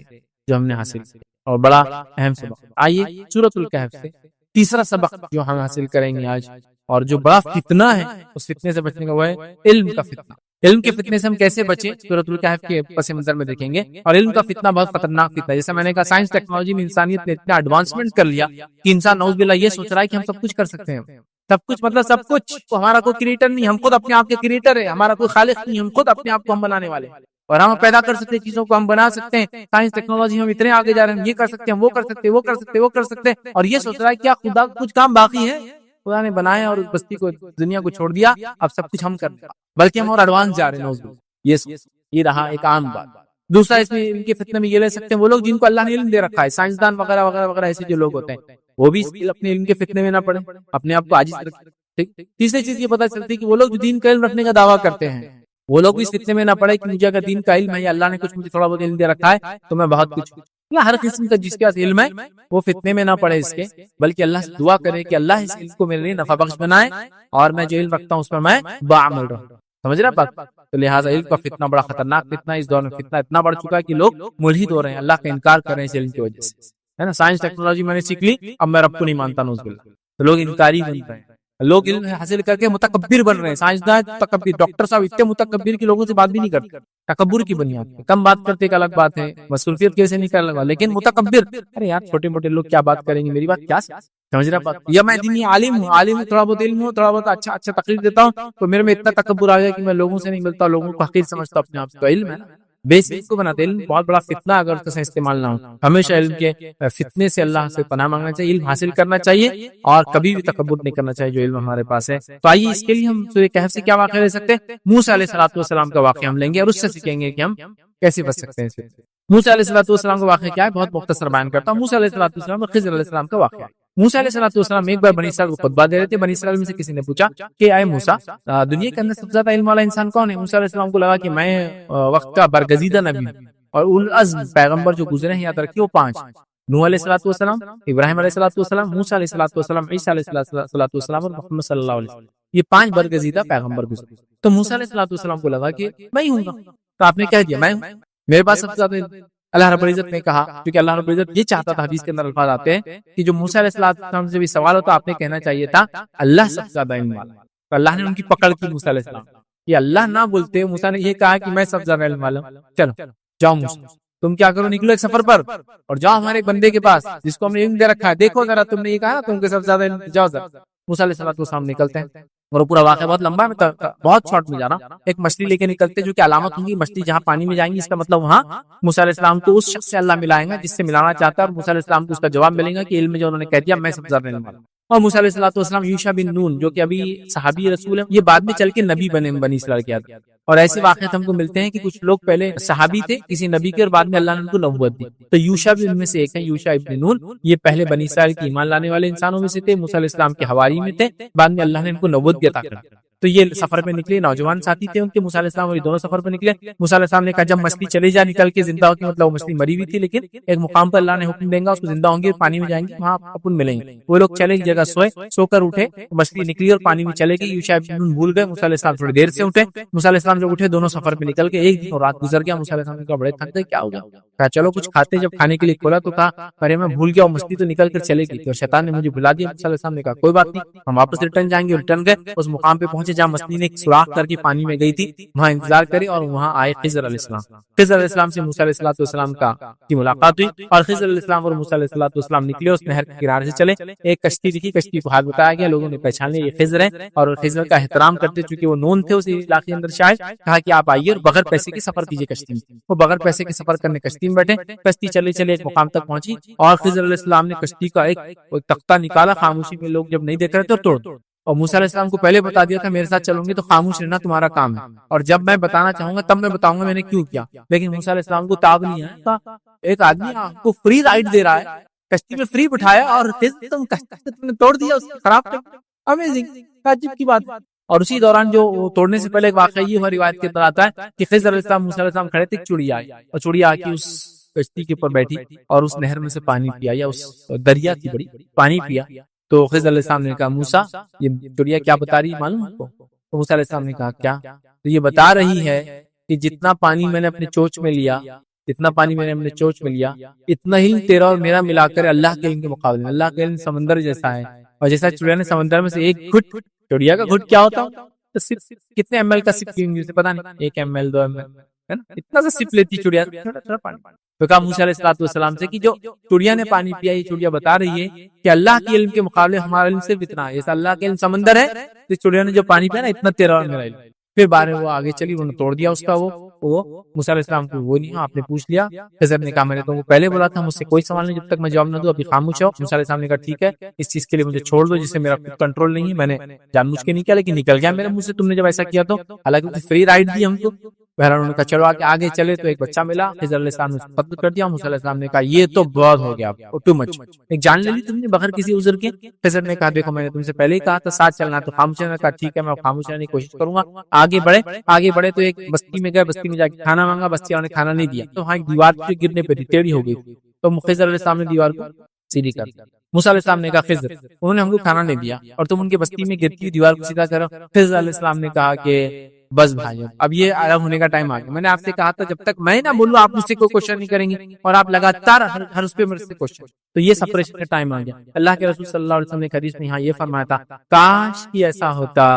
جو ہم نے حاصل کیا, اور بڑا اہم سبق. آئیے سورۃ الکہف سے تیسرا سبق جو ہم حاصل کریں گے آج, اور جو بڑا فتنہ ہے اس فتنے سے بچنے کا وہ ہے علم کا فتنہ. علم کے فتنے سے ہم کیسے بچیں سورۃ الکہف کے پس منظر میں دیکھیں گے. اور علم کا فتنہ بہت خطرناک فتنہ ہے. جیسے میں نے کہا سائنس ٹیکنالوجی میں انسانیت نے اتنا ایڈوانسمنٹ کر لیا کہ انسان نعوذ باللہ یہ سوچ رہا ہے کہ ہم سب کچھ کر سکتے ہیں. سب کچھ مطلب سب کچھ, ہمارا کوئی کریٹر نہیں, ہم خود اپنے آپ کے کریٹر ہے, ہمارا کوئی خالق نہیں, ہم خود اپنے آپ کو ہم بنانے والے, اور ہم پیدا کر سکتے ہیں چیزوں کو, ہم بنا سکتے ہیں. سائنس ٹیکنالوجی ہم اتنے آگے جا رہے ہیں, یہ کر سکتے ہیں, وہ کر سکتے ہیں, وہ کر سکتے ہیں, وہ کر سکتے ہیں, اور یہ سوچ رہا ہے کیا خدا کچھ کام باقی ہے. خدا نے بنایا اور بستی کو, دنیا کو چھوڑ دیا, اب سب کچھ ہم کر دیں, بلکہ ہم اور ایڈوانس جا رہے ہیں. یہ رہا ایک عام بات. دوسرا اس میں ان کے فتنے میں یہ لے سکتے ہیں وہ لوگ جن کو اللہ نے علم دے رکھا ہے, سائنسدان وغیرہ وغیرہ وغیرہ, ایسے جو لوگ ہوتے ہیں وہ بھی اپنے علم کے فتنے میں نہ پڑے, اپنے آپ کو عاجز رکھیں. تیسری چیز یہ پتہ چلتی ہے کہ وہ لوگ جو دین کا علم رکھنے کا دعویٰ کرتے ہیں وہ لوگ بھی اس فتنے میں نہ پڑے کہ مجھے اگر دین کا علم ہے یا اللہ نے کچھ مجھے تھوڑا بہت علم دے رکھا ہے تو میں بہت کچھ, یا ہر قسم کا جس کے پاس علم ہے وہ فتنے میں نہ پڑے اس کے, بلکہ اللہ سے دعا کرے کہ اللہ اس علم کو میرے لیے نفع بخش بنائے, اور میں جو علم رکھتا ہوں اس پر میں بعمل رہوں. سمجھ رہے بات. تو لہٰذا علم کا فتنہ بڑا خطرناک فتنہ ہے. اس دور میں فتنہ اتنا بڑھ چکا ہے کہ لوگ ملحد ہو رہے ہیں, اللہ کا انکار کر رہے ہیں اس علم کی وجہ سے, ہے نا. سائنس ٹیکنالوجی میں نے سیکھ لی, اب میں رب کو نہیں مانتا, نعوذ باللہ, تو لوگ انکاری بن رہے ہیں. لوگ علم حاصل کر کے متکبر بن رہے ہیں، سائنسدان متکبر، ڈاکٹر صاحب اتنے متکبر کی لوگوں سے بات بھی نہیں کرتے، تکبر کی بنیاد پہ کم بات کرتے ایک الگ بات ہے، مصروفیت کیسے نہیں کرنے لگا، لیکن متکبر، ارے یار چھوٹے موٹے لوگ کیا بات کریں گے، میری بات کیا سمجھ رہا بات، یا میں دینی عالم ہوں، عالم ہوں، تھوڑا بہت علم ہوں، تھوڑا بہت اچھا تقریر دیتا ہوں، تو میرے میں اتنا تکبر آ گیا کہ میں لوگوں سے نہیں ملتا، لوگوں کو حقیر سمجھتا اپنے آپ سے، تو علم ہے نا بیس کو بناتے، علم بہت بڑا فتنہ اگر اس کا صحیح استعمال نہ ہو، ہمیشہ علم کے فتنے سے اللہ سے پناہ مانگنا چاہیے، علم حاصل کرنا چاہیے اور کبھی بھی تکبر نہیں کرنا چاہیے جو علم ہمارے پاس ہے۔ تو آئیے اس کے لیے ہم سورہ کہف سے کیا واقعہ لے سکتے ہیں، موسیٰ علیہ السلام کا واقعہ ہم لیں گے اور اس سے سیکھیں گے کہ ہم کیسے بچ سکتے ہیں۔ موسیٰ علیہ السلام کا واقعہ کیا ہے، بہت مختصر بیان کرتا ہوں۔ موسیٰ علیہ السلام اور خضر علیہ السلام کا واقعہ۔ موسیٰ علیہ السلام ایک بار بنی اسرائیل کو خطبہ دے رہے تھے، بنی اسرائیل میں سے کسی نے پوچھا کہ اے موسیٰ، دنیا کے اندر سب سے زیادہ علم والا انسان کون ہے؟ موسیٰ علیہ السلام کو لگا کہ میں وقت کا برگزیدہ نبی ہوں، اور اول العزم پیغمبر جو گزرے ہیں یاد رکھیے وہ 5، نوح علیہ السلام، ابراہیم علیہ السلام، موسیٰ علیہ السلام، عیسیٰ علیہ السلام اور محمد صلی اللہ علیہ وسلم، یہ 5 برگزیدہ پیغمبر گزرے۔ تو موسیٰ علیہ السلام کو لگا کہ میں ہی ہوں گا، تو آپ نے کہہ دیا میں ہوں، میرے پاس سب سے زیادہ علم۔ اللہ رب العزت نے کہا، کیونکہ اللہ رب العزت یہ چاہتا تھا، حدیث کے اندر الفاظ آتے ہیں کہ جو موسیٰ علیہ السلام سے بھی سوال ہوتا آپ نے کہنا چاہیے تھا اللہ سب سے زیادہ علم والا، تو اللہ نے ان کی پکڑ کی موسیٰ علیہ السلام، یہ اللہ نہ بولتے، موسیٰ نے یہ کہا کہ میں سب سے زیادہ علم والا ہوں، چلو جاؤ موسیٰ تم کیا کرو، نکلو ایک سفر پر اور جاؤ ہمارے ایک بندے کے پاس جس کو ہم نے علم دے رکھا ہے، دیکھو ذرا تم نے یہ کہا تم کے سب سے زیادہ علم، جاؤ ذرا۔ موسیٰ علیہ السلام نکلتے ہیں اور پورا واقعہ بہت لمبا ہے، بہت شارٹ میں جا رہا ہوں۔ ایک مچھلی لے کے نکلتے جو کہ علامت ہوں گی، مچھلی جہاں پانی میں جائیں گی اس کا مطلب وہاں موسیٰ علیہ السلام کو اس شخص سے اللہ ملائے گا جس سے ملانا چاہتا ہے، اور موسیٰ علیہ السلام کو اس کا جواب ملے گا کہ علم میں جو انہوں نے کہہ دیا میں سب سے زیادہ علم والا ہوں۔ اور موسیٰ علیہ السلام یوشع بن نون جو کہ ابھی صحابی رسول ہے، یہ بعد میں چل کے نبی بنے بنی اسرائیل کے آدمی، اور ایسے واقعات ہم کو ملتے ہیں کہ کچھ لوگ پہلے صحابی تھے کسی نبی کے اور بعد میں اللہ نے ان کو نبوت دی، تو یوشع بھی ان میں سے ایک ہے، یوشع ابن نون، یہ پہلے بنی اسرائیل کی ایمان لانے والے انسانوں میں سے تھے، موسیٰ علیہ السلام کے حواری میں تھے، بعد میں اللہ نے ان کو نبوت بھی عطا کر دی۔ تو یہ سفر پہ نکلے، نوجوان ساتھی تھے ان کے، موسیٰ علیہ السلام اور یہ دونوں سفر پہ نکلے۔ موسیٰ علیہ السلام نے کہا جب مچھلی چلی جائے نکل کے زندہ ہو کے، مطلب وہ مچھلی مری ہوئی تھی لیکن ایک مقام پر اللہ نے حکم دیں گا اس کو زندہ ہوں گے، پانی میں جائیں گے، وہاں اپن ملیں گے۔ وہ لوگ چلے ایک جگہ سوئے، سو کر اٹھے، مچھلی نکلی اور پانی میں چلے گئی، یوشع ابن نون بھول گئے، موسیٰ علیہ السلام تھوڑی دیر سے اٹھے، موسیٰ علیہ السلام جب اٹھے دونوں سفر پہ نکل کے ایک دن اور رات گزر گیا، موسیٰ علیہ السلام نے کہا بڑے تھک گئے، کیا ہو گیا؟ کہا چلو کچھ کھاتے، جب کھانے کے لیے کھولا تو کہا ارے میں بھول گیا، مچھلی تو نکل کر چلے گئی تھی اور شیطان نے مجھے بھلا دیا۔ موسیٰ علیہ السلام نے کہا کوئی بات نہیں، ہم واپس ریٹرن جائیں گے، ریٹرن گئے، اس مقام پہ پہنچے جہاں مچھلی نے سوراخ کر کے پانی میں گئی تھی، وہاں انتظار کرے اور وہاں آئے خضر علیہ السلام۔ خضر علیہ السلام سے موسیٰ علیہ السلام کی ملاقات ہوئی اور خضر علیہ السلام اور موسیٰ علیہ السلام نکلے، اس نہر کے کنارے سے چلے، ایک کشتی دکھی، کشتی کو ہاتھ بتایا گیا، لوگوں نے پہچان لیا یہ خضر ہے، اور خضر کا احترام کرتے چونکہ وہ نون تھے اس علاقے کے اندر شاید، کہا کہ آپ آئیے اور بغیر پیسے کے سفر کیجیے کشتی میں۔ وہ بغیر پیسے کے سفر کرنے کشتی میں بیٹھے، کشتی چلے چلے ایک مقام تک پہنچی اور خضر علیہ السلام نے کشتی کا ایک تختہ نکالا، خاموشی میں لوگ جب نہیں دیکھ رہے تھے، اور توڑ، اور موسیٰ علیہ السلام کو پہلے بتا دیا تھا میرے ساتھ چلوں گے تو خاموش رہنا تمہارا کام ہے، اور جب میں بتانا چاہوں گا تب میں بتاؤں گا میں نے کیوں کیا، لیکن موسیٰ علیہ السلام کو تاب نہیں ہے، ایک آدمی آپ کو فری رائڈ دے رہا ہے، کشتی میں فری بٹھایا اور تم کشتی نے توڑ دیا، اس کو خراب کر دیا، امیزنگ، عجیب کی بات۔ اور اسی دوران جو توڑنے سے پہلے ایک واقعہ یہ ہوا، روایت کے اندر آتا ہے کہ خضر علیہ السلام موسیٰ علیہ السلام کھڑے تھے، ایک چڑیا آئی اور چڑیا آ کے اس کشتی کے اوپر بیٹھی اور اس نہر میں سے پانی پیا، یا اس دریا کی بڑی پانی پیا، تو خضر علیہ السلام نے کہا موسیٰ یہ چڑیا کیا بتا رہی ہے معلوم آپ کو؟ تو موسیٰ علیہ السلام نے کہا کیا؟ تو یہ بتا رہی ہے کہ جتنا پانی میں نے اپنے چونچ میں لیا، جتنا پانی میں نے اپنے چونچ میں لیا، اتنا ہی تیرا اور میرا ملا کر اللہ کے علم کے مقابلے میں، اللہ کا علم سمندر جیسا ہے، اور جیسا چڑیا نے سمندر میں سے ایک گھٹ، چڑیا کا گھٹ کیا ہوتا ہے، صرف کتنے ایم ایل کا سپ پیوں گی اسے پتا نہیں، 1 ml 2 ml ہے نا، اتنا سا سپ لیتی چڑیا، چھوٹا پانی۔ تو کہا موسیٰ علیہ السلام سے کہ جو چڑیا نے پانی پیا، یہ چڑیا بتا رہی ہے کہ اللہ کے علم کے مقابلے ہمارا علم صرف اتنا ہے، جیسا اللہ کے علم سمندر ہے تو چڑیا نے جو پانی پیا نا اتنا تیرا اور میرا علم۔ پھر بارے وہ آگے چلی، انہوں نے توڑ دیا اس کا وہ موسیٰ علیہ السلام کو وہ نہیں، آپ نے پوچھ لیا، خضر نے کہا میں نے تم کو پہلے بولا تھا مجھ سے کوئی سوال نہیں جب تک میں جواب نہ دوں، ابھی خاموش ہو۔ موسیٰ علیہ السلام نے کہا ٹھیک ہے، اس چیز کے لیے مجھے چھوڑ دو جس سے میرا خود کنٹرول نہیں ہے، میں نے جان بوجھ کے نہیں کیا لیکن نکل گیا میرے منہ سے تم نے جب ایسا کیا تو، حالانکہ فری رائڈ دی ہم کو۔ بہرحال انہوں نے کہا چلو آگے چلے، تو ایک بچہ ملا، خضر علیہ السلام نے قتل کر دیا۔ موسیٰ علیہ السلام نے کہا یہ تو بہت ہو گیا، ٹو مچ، ایک جان لے لی تم نے بغیر کسی عذر کے۔ خضر نے کہا دیکھو میں نے تم سے پہلے ہی کہا تھا ساتھ چلنا، تو خاموش رہنا، کہا ٹھیک ہے میں خاموش رہنے کی کوشش کروں گا۔ آگے بڑھے تو ایک بستی میں گئے، بستی میں جا کے کھانا مانگا، بستی والوں نے کھانا نہیں دیا، تو وہاں ایک دیوار پہ گرنے پہ ٹیڑھی ہو گئی، تو خضر علیہ السلام نے دیوار کو سیدھی کر دیا۔ موسیٰ علیہ السلام نے کہا خضر انہوں نے ہم کو کھانا نہیں دیا اور تم ان کے بستی میں گرتی ہوئی دیوار کو سیدھا کرو۔ خضر علیہ السلام نے کہا کہ بس بھائیو اب یہ الگ ہونے کا ٹائم آ گیا. میں نے آپ سے کہا تھا جب تک میں نہ بولوں آپ مجھ سے کوئی کوشچن نہیں کریں گے اور آپ لگاتار ہر اس پہ میرے سے کوشچن, تو یہ سپریشن کا ٹائم آ گیا. اللہ کے رسول صلی اللہ علیہ وسلم نے حدیث میں یہاں یہ فرمایا تھا, کاش کہ ایسا ہوتا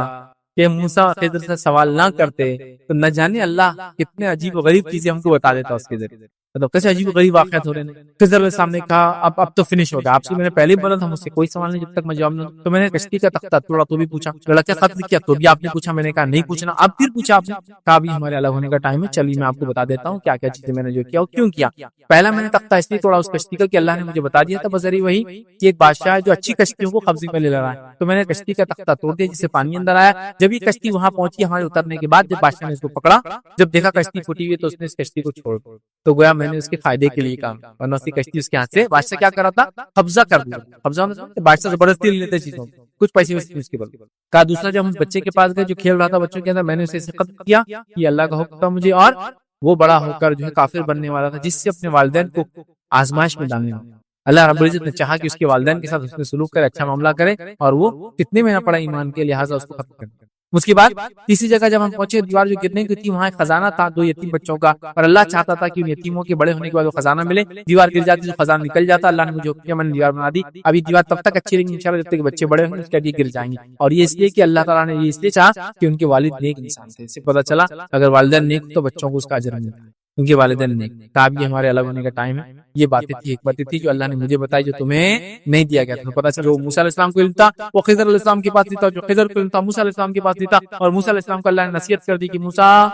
کہ موسیٰ اور خضر سے سوال نہ کرتے تو نہ جانے اللہ کتنے عجیب و غریب چیزیں ہم کو بتا دیتا اس کے ذریعے. مطلب کیسے عجیب و غریب واقعات ہو رہے ہیں. خضر علیہ السلام نے کہا اب تو فنش ہو گیا, آپ سے میں نے پہلے ہی بولا تھا مجھ سے کوئی سوال نہیں جب تک میں جواب نہ دوں. تو میں نے کشتی کا تختہ توڑا تو بھی پوچھا, لڑکے خط کیا تو بھی آپ نے پوچھا, میں نے کہا نہیں پوچھنا, اب پھر پوچھا آپ نے کہا ابھی ہمارے الگ ہونے کا ٹائم ہے, چلیے میں آپ کو بتا دیتا ہوں کیا کیا چیزیں میں نے جو کیا اور کیوں کیا. پہلا میں نے تختہ اس لیے توڑا اس کشتی کا کہ اللہ نے مجھے بتا دیا تھا بذریعہ وہی کہ ایک بادشاہ ہے جو اچھی کشتیوں کو قبضے میں لے رہا ہے, تو میں نے کشتی کا تختہ توڑ دیا جس سے پانی اندر آیا. جب یہ کشتی وہاں پہنچی ہمارے اترنے کے بعد جب بادشاہ نے اس کو پکڑا, جب دیکھا کشتی پھٹی ہوئی تو اس نے اس کشتی کو چھوڑ, تو گویا میں نے اس کے فائدے کے لیے کام, ورنہ اس کی کشتی اس کے ہاتھ سے بادشاہ کیا کرا تھا قبضہ کر دیا. قبضہ بادشاہ زبردستی لے لیتے چیزوں کچھ پیسے اس کے بدلے. کہا دوسرا جب ہم بچے کے پاس گئے جو کھیل رہا تھا بچوں کے اندر, میں نے اسے قتل کیا, یہ اللہ کا حکم تھا مجھے, اور وہ بڑا ہو کر جو ہے کافر بننے والا تھا جس سے اپنے والدین کو آزمائش میں ڈالنے والا. اللہ رب العزت نے چاہا کہ اس کے والدین کے ساتھ اس نے سلوک کرے, اچھا معاملہ کرے, اور وہ کتنے میں نہ پڑا ایمان کے, لہٰذا اس کو ختم کر. اس کے بعد تیسری جگہ جب ہم پہنچے, دیوار جو گرنے کی تھی وہاں ایک خزانہ تھا 2 یتیم بچوں کا, اور اللہ چاہتا تھا کہ ان یتیموں کے بڑے ہونے کے بعد وہ خزانہ ملے. دیوار گر جاتی تو خزانہ نکل جاتا, اللہ نے مجھے حکم کیا, میں نے دیوار بنا دی. ابھی دیوار تب تک اچھی رہیں گی انشاءاللہ جب تک کہ بچے بڑے ہوں, اس کے بعد یہ گر جائیں گے. اور یہ اس لیے کہ اللہ تعالیٰ نے یہ اس لیے چاہا کہ ان کے والد نیک انسان تھے. اس سے پتہ چلا اگر والدین نیک تو بچوں کو اس کا اجر ملتا ہے, کیونکہ والدین نیک. کہا یہ ہمارے الگ ہونے کا ٹائم ہے. یہ باتیں تھی, حکمتیں تھی جو اللہ نے مجھے بتائی جو تمہیں نہیں دیا گیا تھا. پتہ چلا جو موسیٰ علیہ السلام کو علم تھا وہ خضر علیہ السلام کے پاس نہیں تھا, جو خضر کو علم تھا موسیٰ علیہ السلام کے پاس نہیں تھا, اور موسیٰ علیہ السلام کو اللہ نے نصیحت کر دی کہ موسیٰ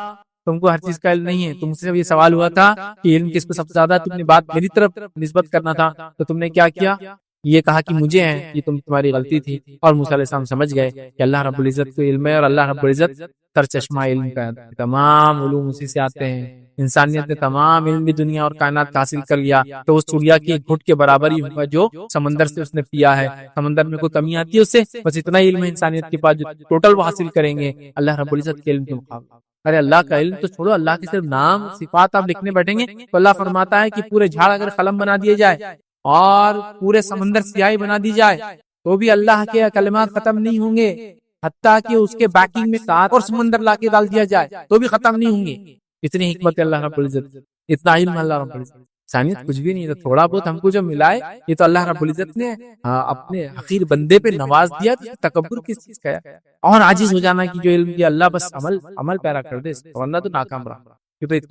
تم کو ہر چیز کا علم نہیں ہے, تم سے یہ سوال ہوا تھا کہ علم کس کو سب سے زیادہ, تم نے بات میری طرف نسبت کرنا تھا, تو تم نے کیا کیا, یہ کہا کہ مجھے ہے, یہ تمہاری غلطی تھی. اور موسیٰ علیہ السلام سمجھ گئے کہ اللہ رب العزت کو علم ہے, اور اللہ رب العزت سر چشمہ علم کا, تمام علوم اسی سے آتے ہیں. انسانیت نے تمام علم دنیا اور کائنات کا حاصل کر لیا تو اس چڑیا کی ایک گھٹ کے برابر ہی ہوگا جو سمندر سے اس نے پیا ہے. سمندر میں کوئی کمی آتی ہے اس سے, بس اتنا ہی علم ہے انسانیت کے پاس جو ٹوٹل وہ حاصل کریں گے اللہ رب العزت کے علم کے مقابلے. ارے اللہ کا علم تو چھوڑو, اللہ کے صرف نام صفات آپ لکھنے بیٹھیں گے تو اللہ فرماتا ہے کہ پورے جھاڑ اگر قلم بنا دیے جائے اور پورے سمندر سیاہی بنا دی جائے تو بھی اللہ کے کلمات ختم نہیں ہوں گے, حتیٰ کہ اس کے بیکنگ میں 7 اور سمندر لا کے ڈال دیا جائے تو بھی ختم نہیں ہوں گے. اتنی حکمت ہے اللہ رب العزت, اتنا علم اللہ رب العزت. انسانیت کچھ بھی نہیں ہے, تھوڑا بہت ہم کو جو ملا ہے یہ تو اللہ رب العزت نے اپنے حقیر بندے پہ نواز دیا. تکبر کس چیز کا ہے, اور عاجز ہو جانا کہ جو علم دیا اللہ بس عمل پیرا کر دے, ورنہ تو ناکام رہا.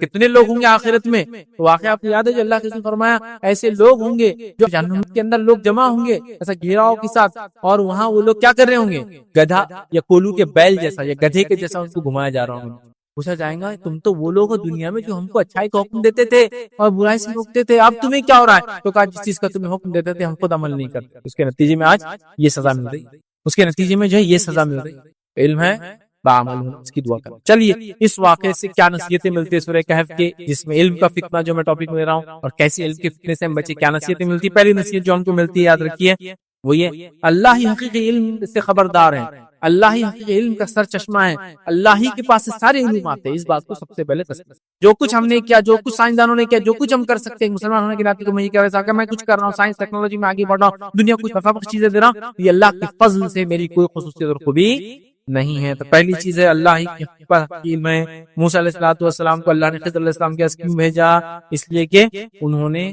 کتنے لوگ ہوں گے آخرت میں, تو واقعہ آپ کو یاد ہے جو اللہ کے نے فرمایا ایسے لوگ ہوں گے جو جہنم کے اندر لوگ جمع ہوں گے ایسا گھیراؤ کے ساتھ, اور وہاں وہ لوگ کیا کر رہے ہوں گے, گدھا یا کولو کے بیل جیسا یا گدھے کے جیسا ان کو گھمایا جا رہا ہوں. پوچھا جائے گا تم تو وہ لوگ ہو دنیا میں جو ہم کو اچھائی کا حکم دیتے تھے اور برائی سے روکتے تھے, اب تمہیں کیا ہو رہا ہے, تو کہا جس چیز کا تمہیں حکم دیتے تھے ہم خود عمل نہیں کرتے, اس کے نتیجے میں آج یہ سزا مل رہی, اس کے نتیجے میں جو ہے یہ سزا مل رہی. علم ہے بعمل ہونا, اس کی دعا کریں. چلیے اس واقعے سے کیا نصیحتیں ملتی ہے سورہ کہف کے, جس میں علم کا فتنہ جو میں ٹاپک لے رہا ہوں, اور کیسے علم کے فتنے سے ہم بچے, کیا نصیحتیں ملتی. پہلی نصیحت جو ہم کو ملتی ہے یاد رکھیے وہ یہ, اللہ ہی حقیقی علم سے خبردار ہے, اللہ ہی حقیقی علم کا سر چشمہ ہے, اللہ ہی کے پاس سے سارے علم آتے ہیں. اس بات کو سب سے پہلے تسلیم. جو کچھ ہم نے کیا, جو کچھ سائنسدانوں نے کیا, جو کچھ ہم کر سکتے ہیں مسلمان ہونے کے ناطے تو میں یہ کہہ رہا ہوں میں کچھ کر رہا ہوں, سائنس ٹیکنالوجی میں آگے بڑھ رہا ہوں, دنیا کچھ نفع بخش چیزیں دے رہا ہوں, یہ اللہ کے فضل سے میری کوئی خصوصیت اور خوبی نہیں ہے. تو پہلی چیز ہے اللہ ہی کی علم ہے. موسیٰ علیہ السلام کو اللہ نے خضر علیہ السلام کے پاس کیوں بھیجا, اس لیے کہ انہوں نے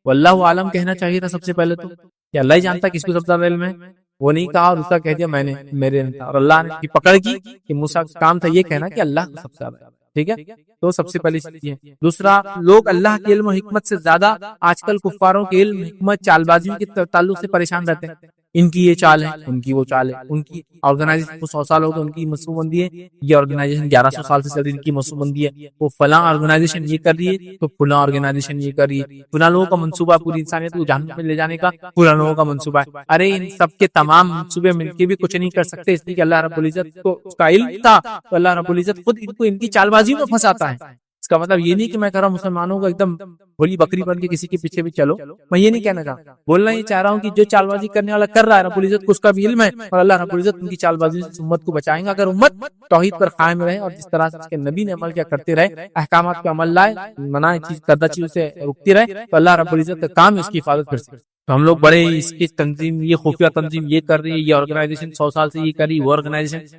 واللہ عالم کہنا چاہیے تھا سب سے پہلے تو, کہ اللہ ہی جانتا کس کو سب سے زیادہ علم ہے, وہ نہیں کہا اور دوسرا کہہ دیا میں نے میرے, اور اللہ نے کی پکڑ کی کہ موسیٰ کا کام تھا یہ کہنا کہ اللہ کو سب سے زیادہ. ٹھیک ہے, تو سب سے پہلی چیز ہے. دوسرا, لوگ اللہ کے علم و حکمت سے زیادہ آج کل کفاروں کے علم حکمت چال بازیوں کے تعلق سے پریشان رہتے ہیں. ان کی یہ چال ہے, ان کی وہ چال ہے, ان کی آرگنائزیشن کو 100 سال ہو گئے ان کی منصوبہ بندی ہے, یہ آرگنائزیشن 1100 سال سے چل رہی ہے ان کی منصوبہ بندی ہے, وہ فلاں آرگنائزیشن یہ کر رہی ہے تو فلاں آرگنائزیشن یہ کر رہی ہے, فلاں لوگوں کا منصوبہ پوری انسانیت کو جہنم میں لے جانے کا فلاں لوگوں کا منصوبہ ہے. ارے ان سب کے تمام منصوبے مل کے بھی کچھ نہیں کر سکتے, اس لیے کہ اللہ رب العزت کو اس کا علم تھا, تو اللہ رب العزت خود ان کو ان کی چال بازی میں پھنساتا ہے. اس کا مطلب یہ نہیں کہ میں کہہ رہا ہوں مسلمانوں کو ایک دم بھولی بکری بن کے کسی کے پیچھے بھی چلو, میں یہ نہیں کہنا چاہتا. بولنا یہ چاہ رہا ہوں کہ جو چال بازی کرنے والا کر رہا ہے رب العزت کو اس کا بھی علم ہے, اور اللہ رب العزت ان کی چال بازی سے امت کو بچائیں گا اگر امت توحید پر قائم رہے اور جس طرح سے اس کے نبی نے عمل کیا کرتے رہے, احکامات پہ عمل لائے, منع چیز کردہ چیزوں سے رکتی رہے, تو اللہ رب العزت کا کام ہے اس کی حفاظت کر سکتے. تو ہم لوگ بڑے اس کی تنظیم, یہ خفیہ تنظیم یہ کر رہی ہے, یہ آرگنائزیشن 100 سال سے یہ کر رہی, وہ آرگنائزیشن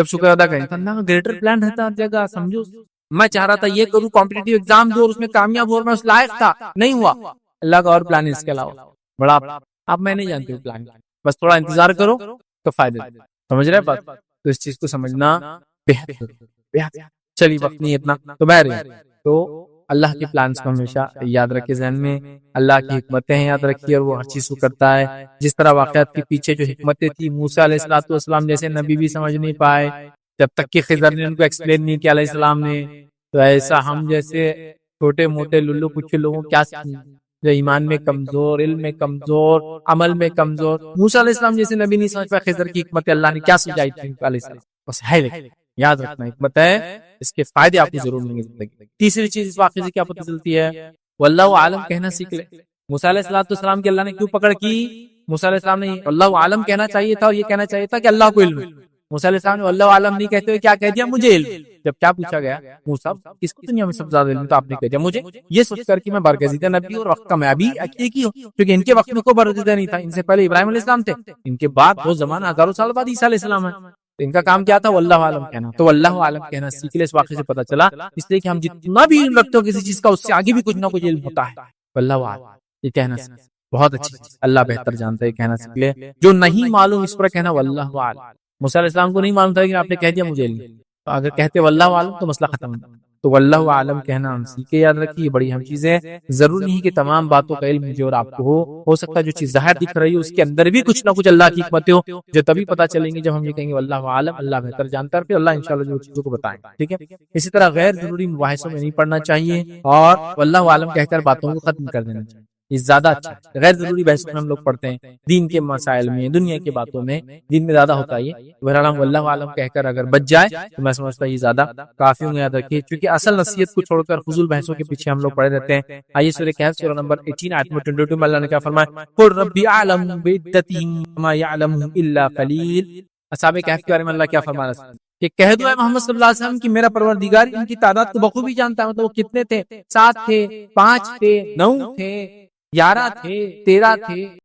جب شکر ادا کریں تو اللہ کا گریٹر پلان رہتا ہر جگہ. سمجھو میں چاہ رہا تھا یہ کروں کمپٹیٹیو ایگزام دو اور اس میں کامیاب ہو اور میں اس لائق تھا, نہیں ہوا, اللہ کا اور پلان ہے اس کے علاوہ بڑا. اب میں نہیں جانتی ہوں پلان, بس تھوڑا انتظار کرو تو فائدے. سمجھ رہے بات؟ تو اس چیز کو سمجھنا بہت. چلیے وقت نہیں اتنا تو بہر تو اللہ کے پلانس کو ہمیشہ یاد رکھے ذہن میں, اللہ کی حکمتیں یاد رکھیے اور وہ ہر چیز کو کرتا ہے. جس طرح واقعات کے پیچھے جو حکمتیں تھی, موسیٰ علیہ السلام جیسے نبی بھی سمجھ نہیں پائے جب تک کہ خضر نے ان کو ایکسپلین نہیں کیا علیہ السلام نے, تو ایسا ہم جیسے چھوٹے موٹے للو کچھ لوگوں کیا جو ایمان میں کمزور, علم میں کمزور, عمل میں کمزور, موسیٰ علیہ السلام جیسے نبی نہیں سمجھ پائے خضر کی حکمت اللہ نے کیا سمجھائی تھی علیہ السلام. بس ہے یاد رکھنا حکمت ہے, اس کے فائدے آپ کو ضرور ملیں گے زندگی. تیسری چیز اس واقعے سے کیا پتہ چلتی ہے, واللہ عالم کہنا سیکھ لے. موسیٰ علیہ السلام کی اللہ نے کیوں پکڑ کی؟ موسیٰ علیہ السلام نے اللہ عالم کہنا چاہیے تھا اور یہ کہنا چاہیے تھا کہ اللہ کو علم ہے. موسیٰ علیہ السلام نے اللہ عالم نہیں کہتے ہوئے کیا کہہ دیا, مجھے علم. جب کیا پوچھا گیا, موسیٰ کس کو دنیا میں سب سے زیادہ علم, تو آپ نے کہہ دیا مجھے, یہ سوچ کر کہ میں برگزیدہ نبی اور وقت کا میں بھی ایک ہی ہوں, کیونکہ ان کے وقت میں کوئی برگزیدہ نہیں تھا. ان سے پہلے ابراہیم علیہ السلام تھے, ان کے بعد وہ زمانہ ہزاروں سال بعد عیسیٰ علیہ السلام ہے. تو ان کا کام کیا تھا, واللہ عالم کہنا. تو واللہ عالم کہنا سیکھ لے. اس واقعے سے پتہ چلا اس لیے کہ ہم جتنا بھی علم رکھتے ہو کسی چیز کا, اس سے آگے بھی کچھ نہ کچھ علم ہوتا ہے. واللہ عالم یہ کہنا بہت اچھی چیز, اللہ بہتر جانتا ہے, کہنا سیکھ لے. جو نہیں معلوم اس پر کہنا واللہ عالم. موسیٰ علیہ السلام کو نہیں معلوم تھا کہ آپ نے کہہ دیا مجھے علم, تو اگر کہتے واللہ عالم تو مسئلہ ختم. تو واللہ عالم کہنا ہم سیکھے, یاد رکھیے یہ بڑی اہم چیز ہے. ضروری نہیں کہ تمام باتوں کا علم مجھے اور آپ کو ہو سکتا ہے جو چیز ظاہر دکھ رہی ہے اس کے اندر بھی کچھ نہ کچھ اللہ کی حکمتیں ہو, جو تبھی پتہ چلیں گے جب ہم یہ کہیں گے واللہ عالم, اللہ بہتر جانتا ہے, پھر اللہ انشاءاللہ جو چیزوں کو بتائیں. ٹھیک ہے. اسی طرح غیر ضروری مباحثوں میں نہیں پڑھنا چاہیے اور واللہ عالم کہہ کر باتوں کو ختم کر دینا چاہیے, یہ زیادہ اچھا ہے. غیر ضروری بحثوں میں ہم لوگ پڑھتے ہیں, دین کے مسائل میں, دنیا کی باتوں میں, دین میں زیادہ ہوتا ہے یہ. بہرحال ہم واللہ عالم کہہ کر اگر بچ جائے تو میں سمجھتا ہوں یہ زیادہ کافی ہوں. یاد رکھیے کیونکہ اصل نصیحت کو چھوڑ کر فضول بحثوں کے پیچھے ہم لوگ پڑے رہتے ہیں. آئیے سورہ کہف سورہ نمبر 18 آیت نمبر 22 میں اللہ نے کیا فرمایا, قل ربی اعلم بعدتہم ما یعلمہم الا قلیل. اصحاب کہف کے بارے میں اللہ کیا فرما رہا ہے کہ کہہ دو اے محمد صلی اللہ علیہ وسلم کہ میرا پروردگار ان کی تعداد کو بخوبی جانتا ہے. مطلب وہ کتنے تھے, 7 تھے, 5 تھے, 9 تھے, 11 تھے, 13 تھے,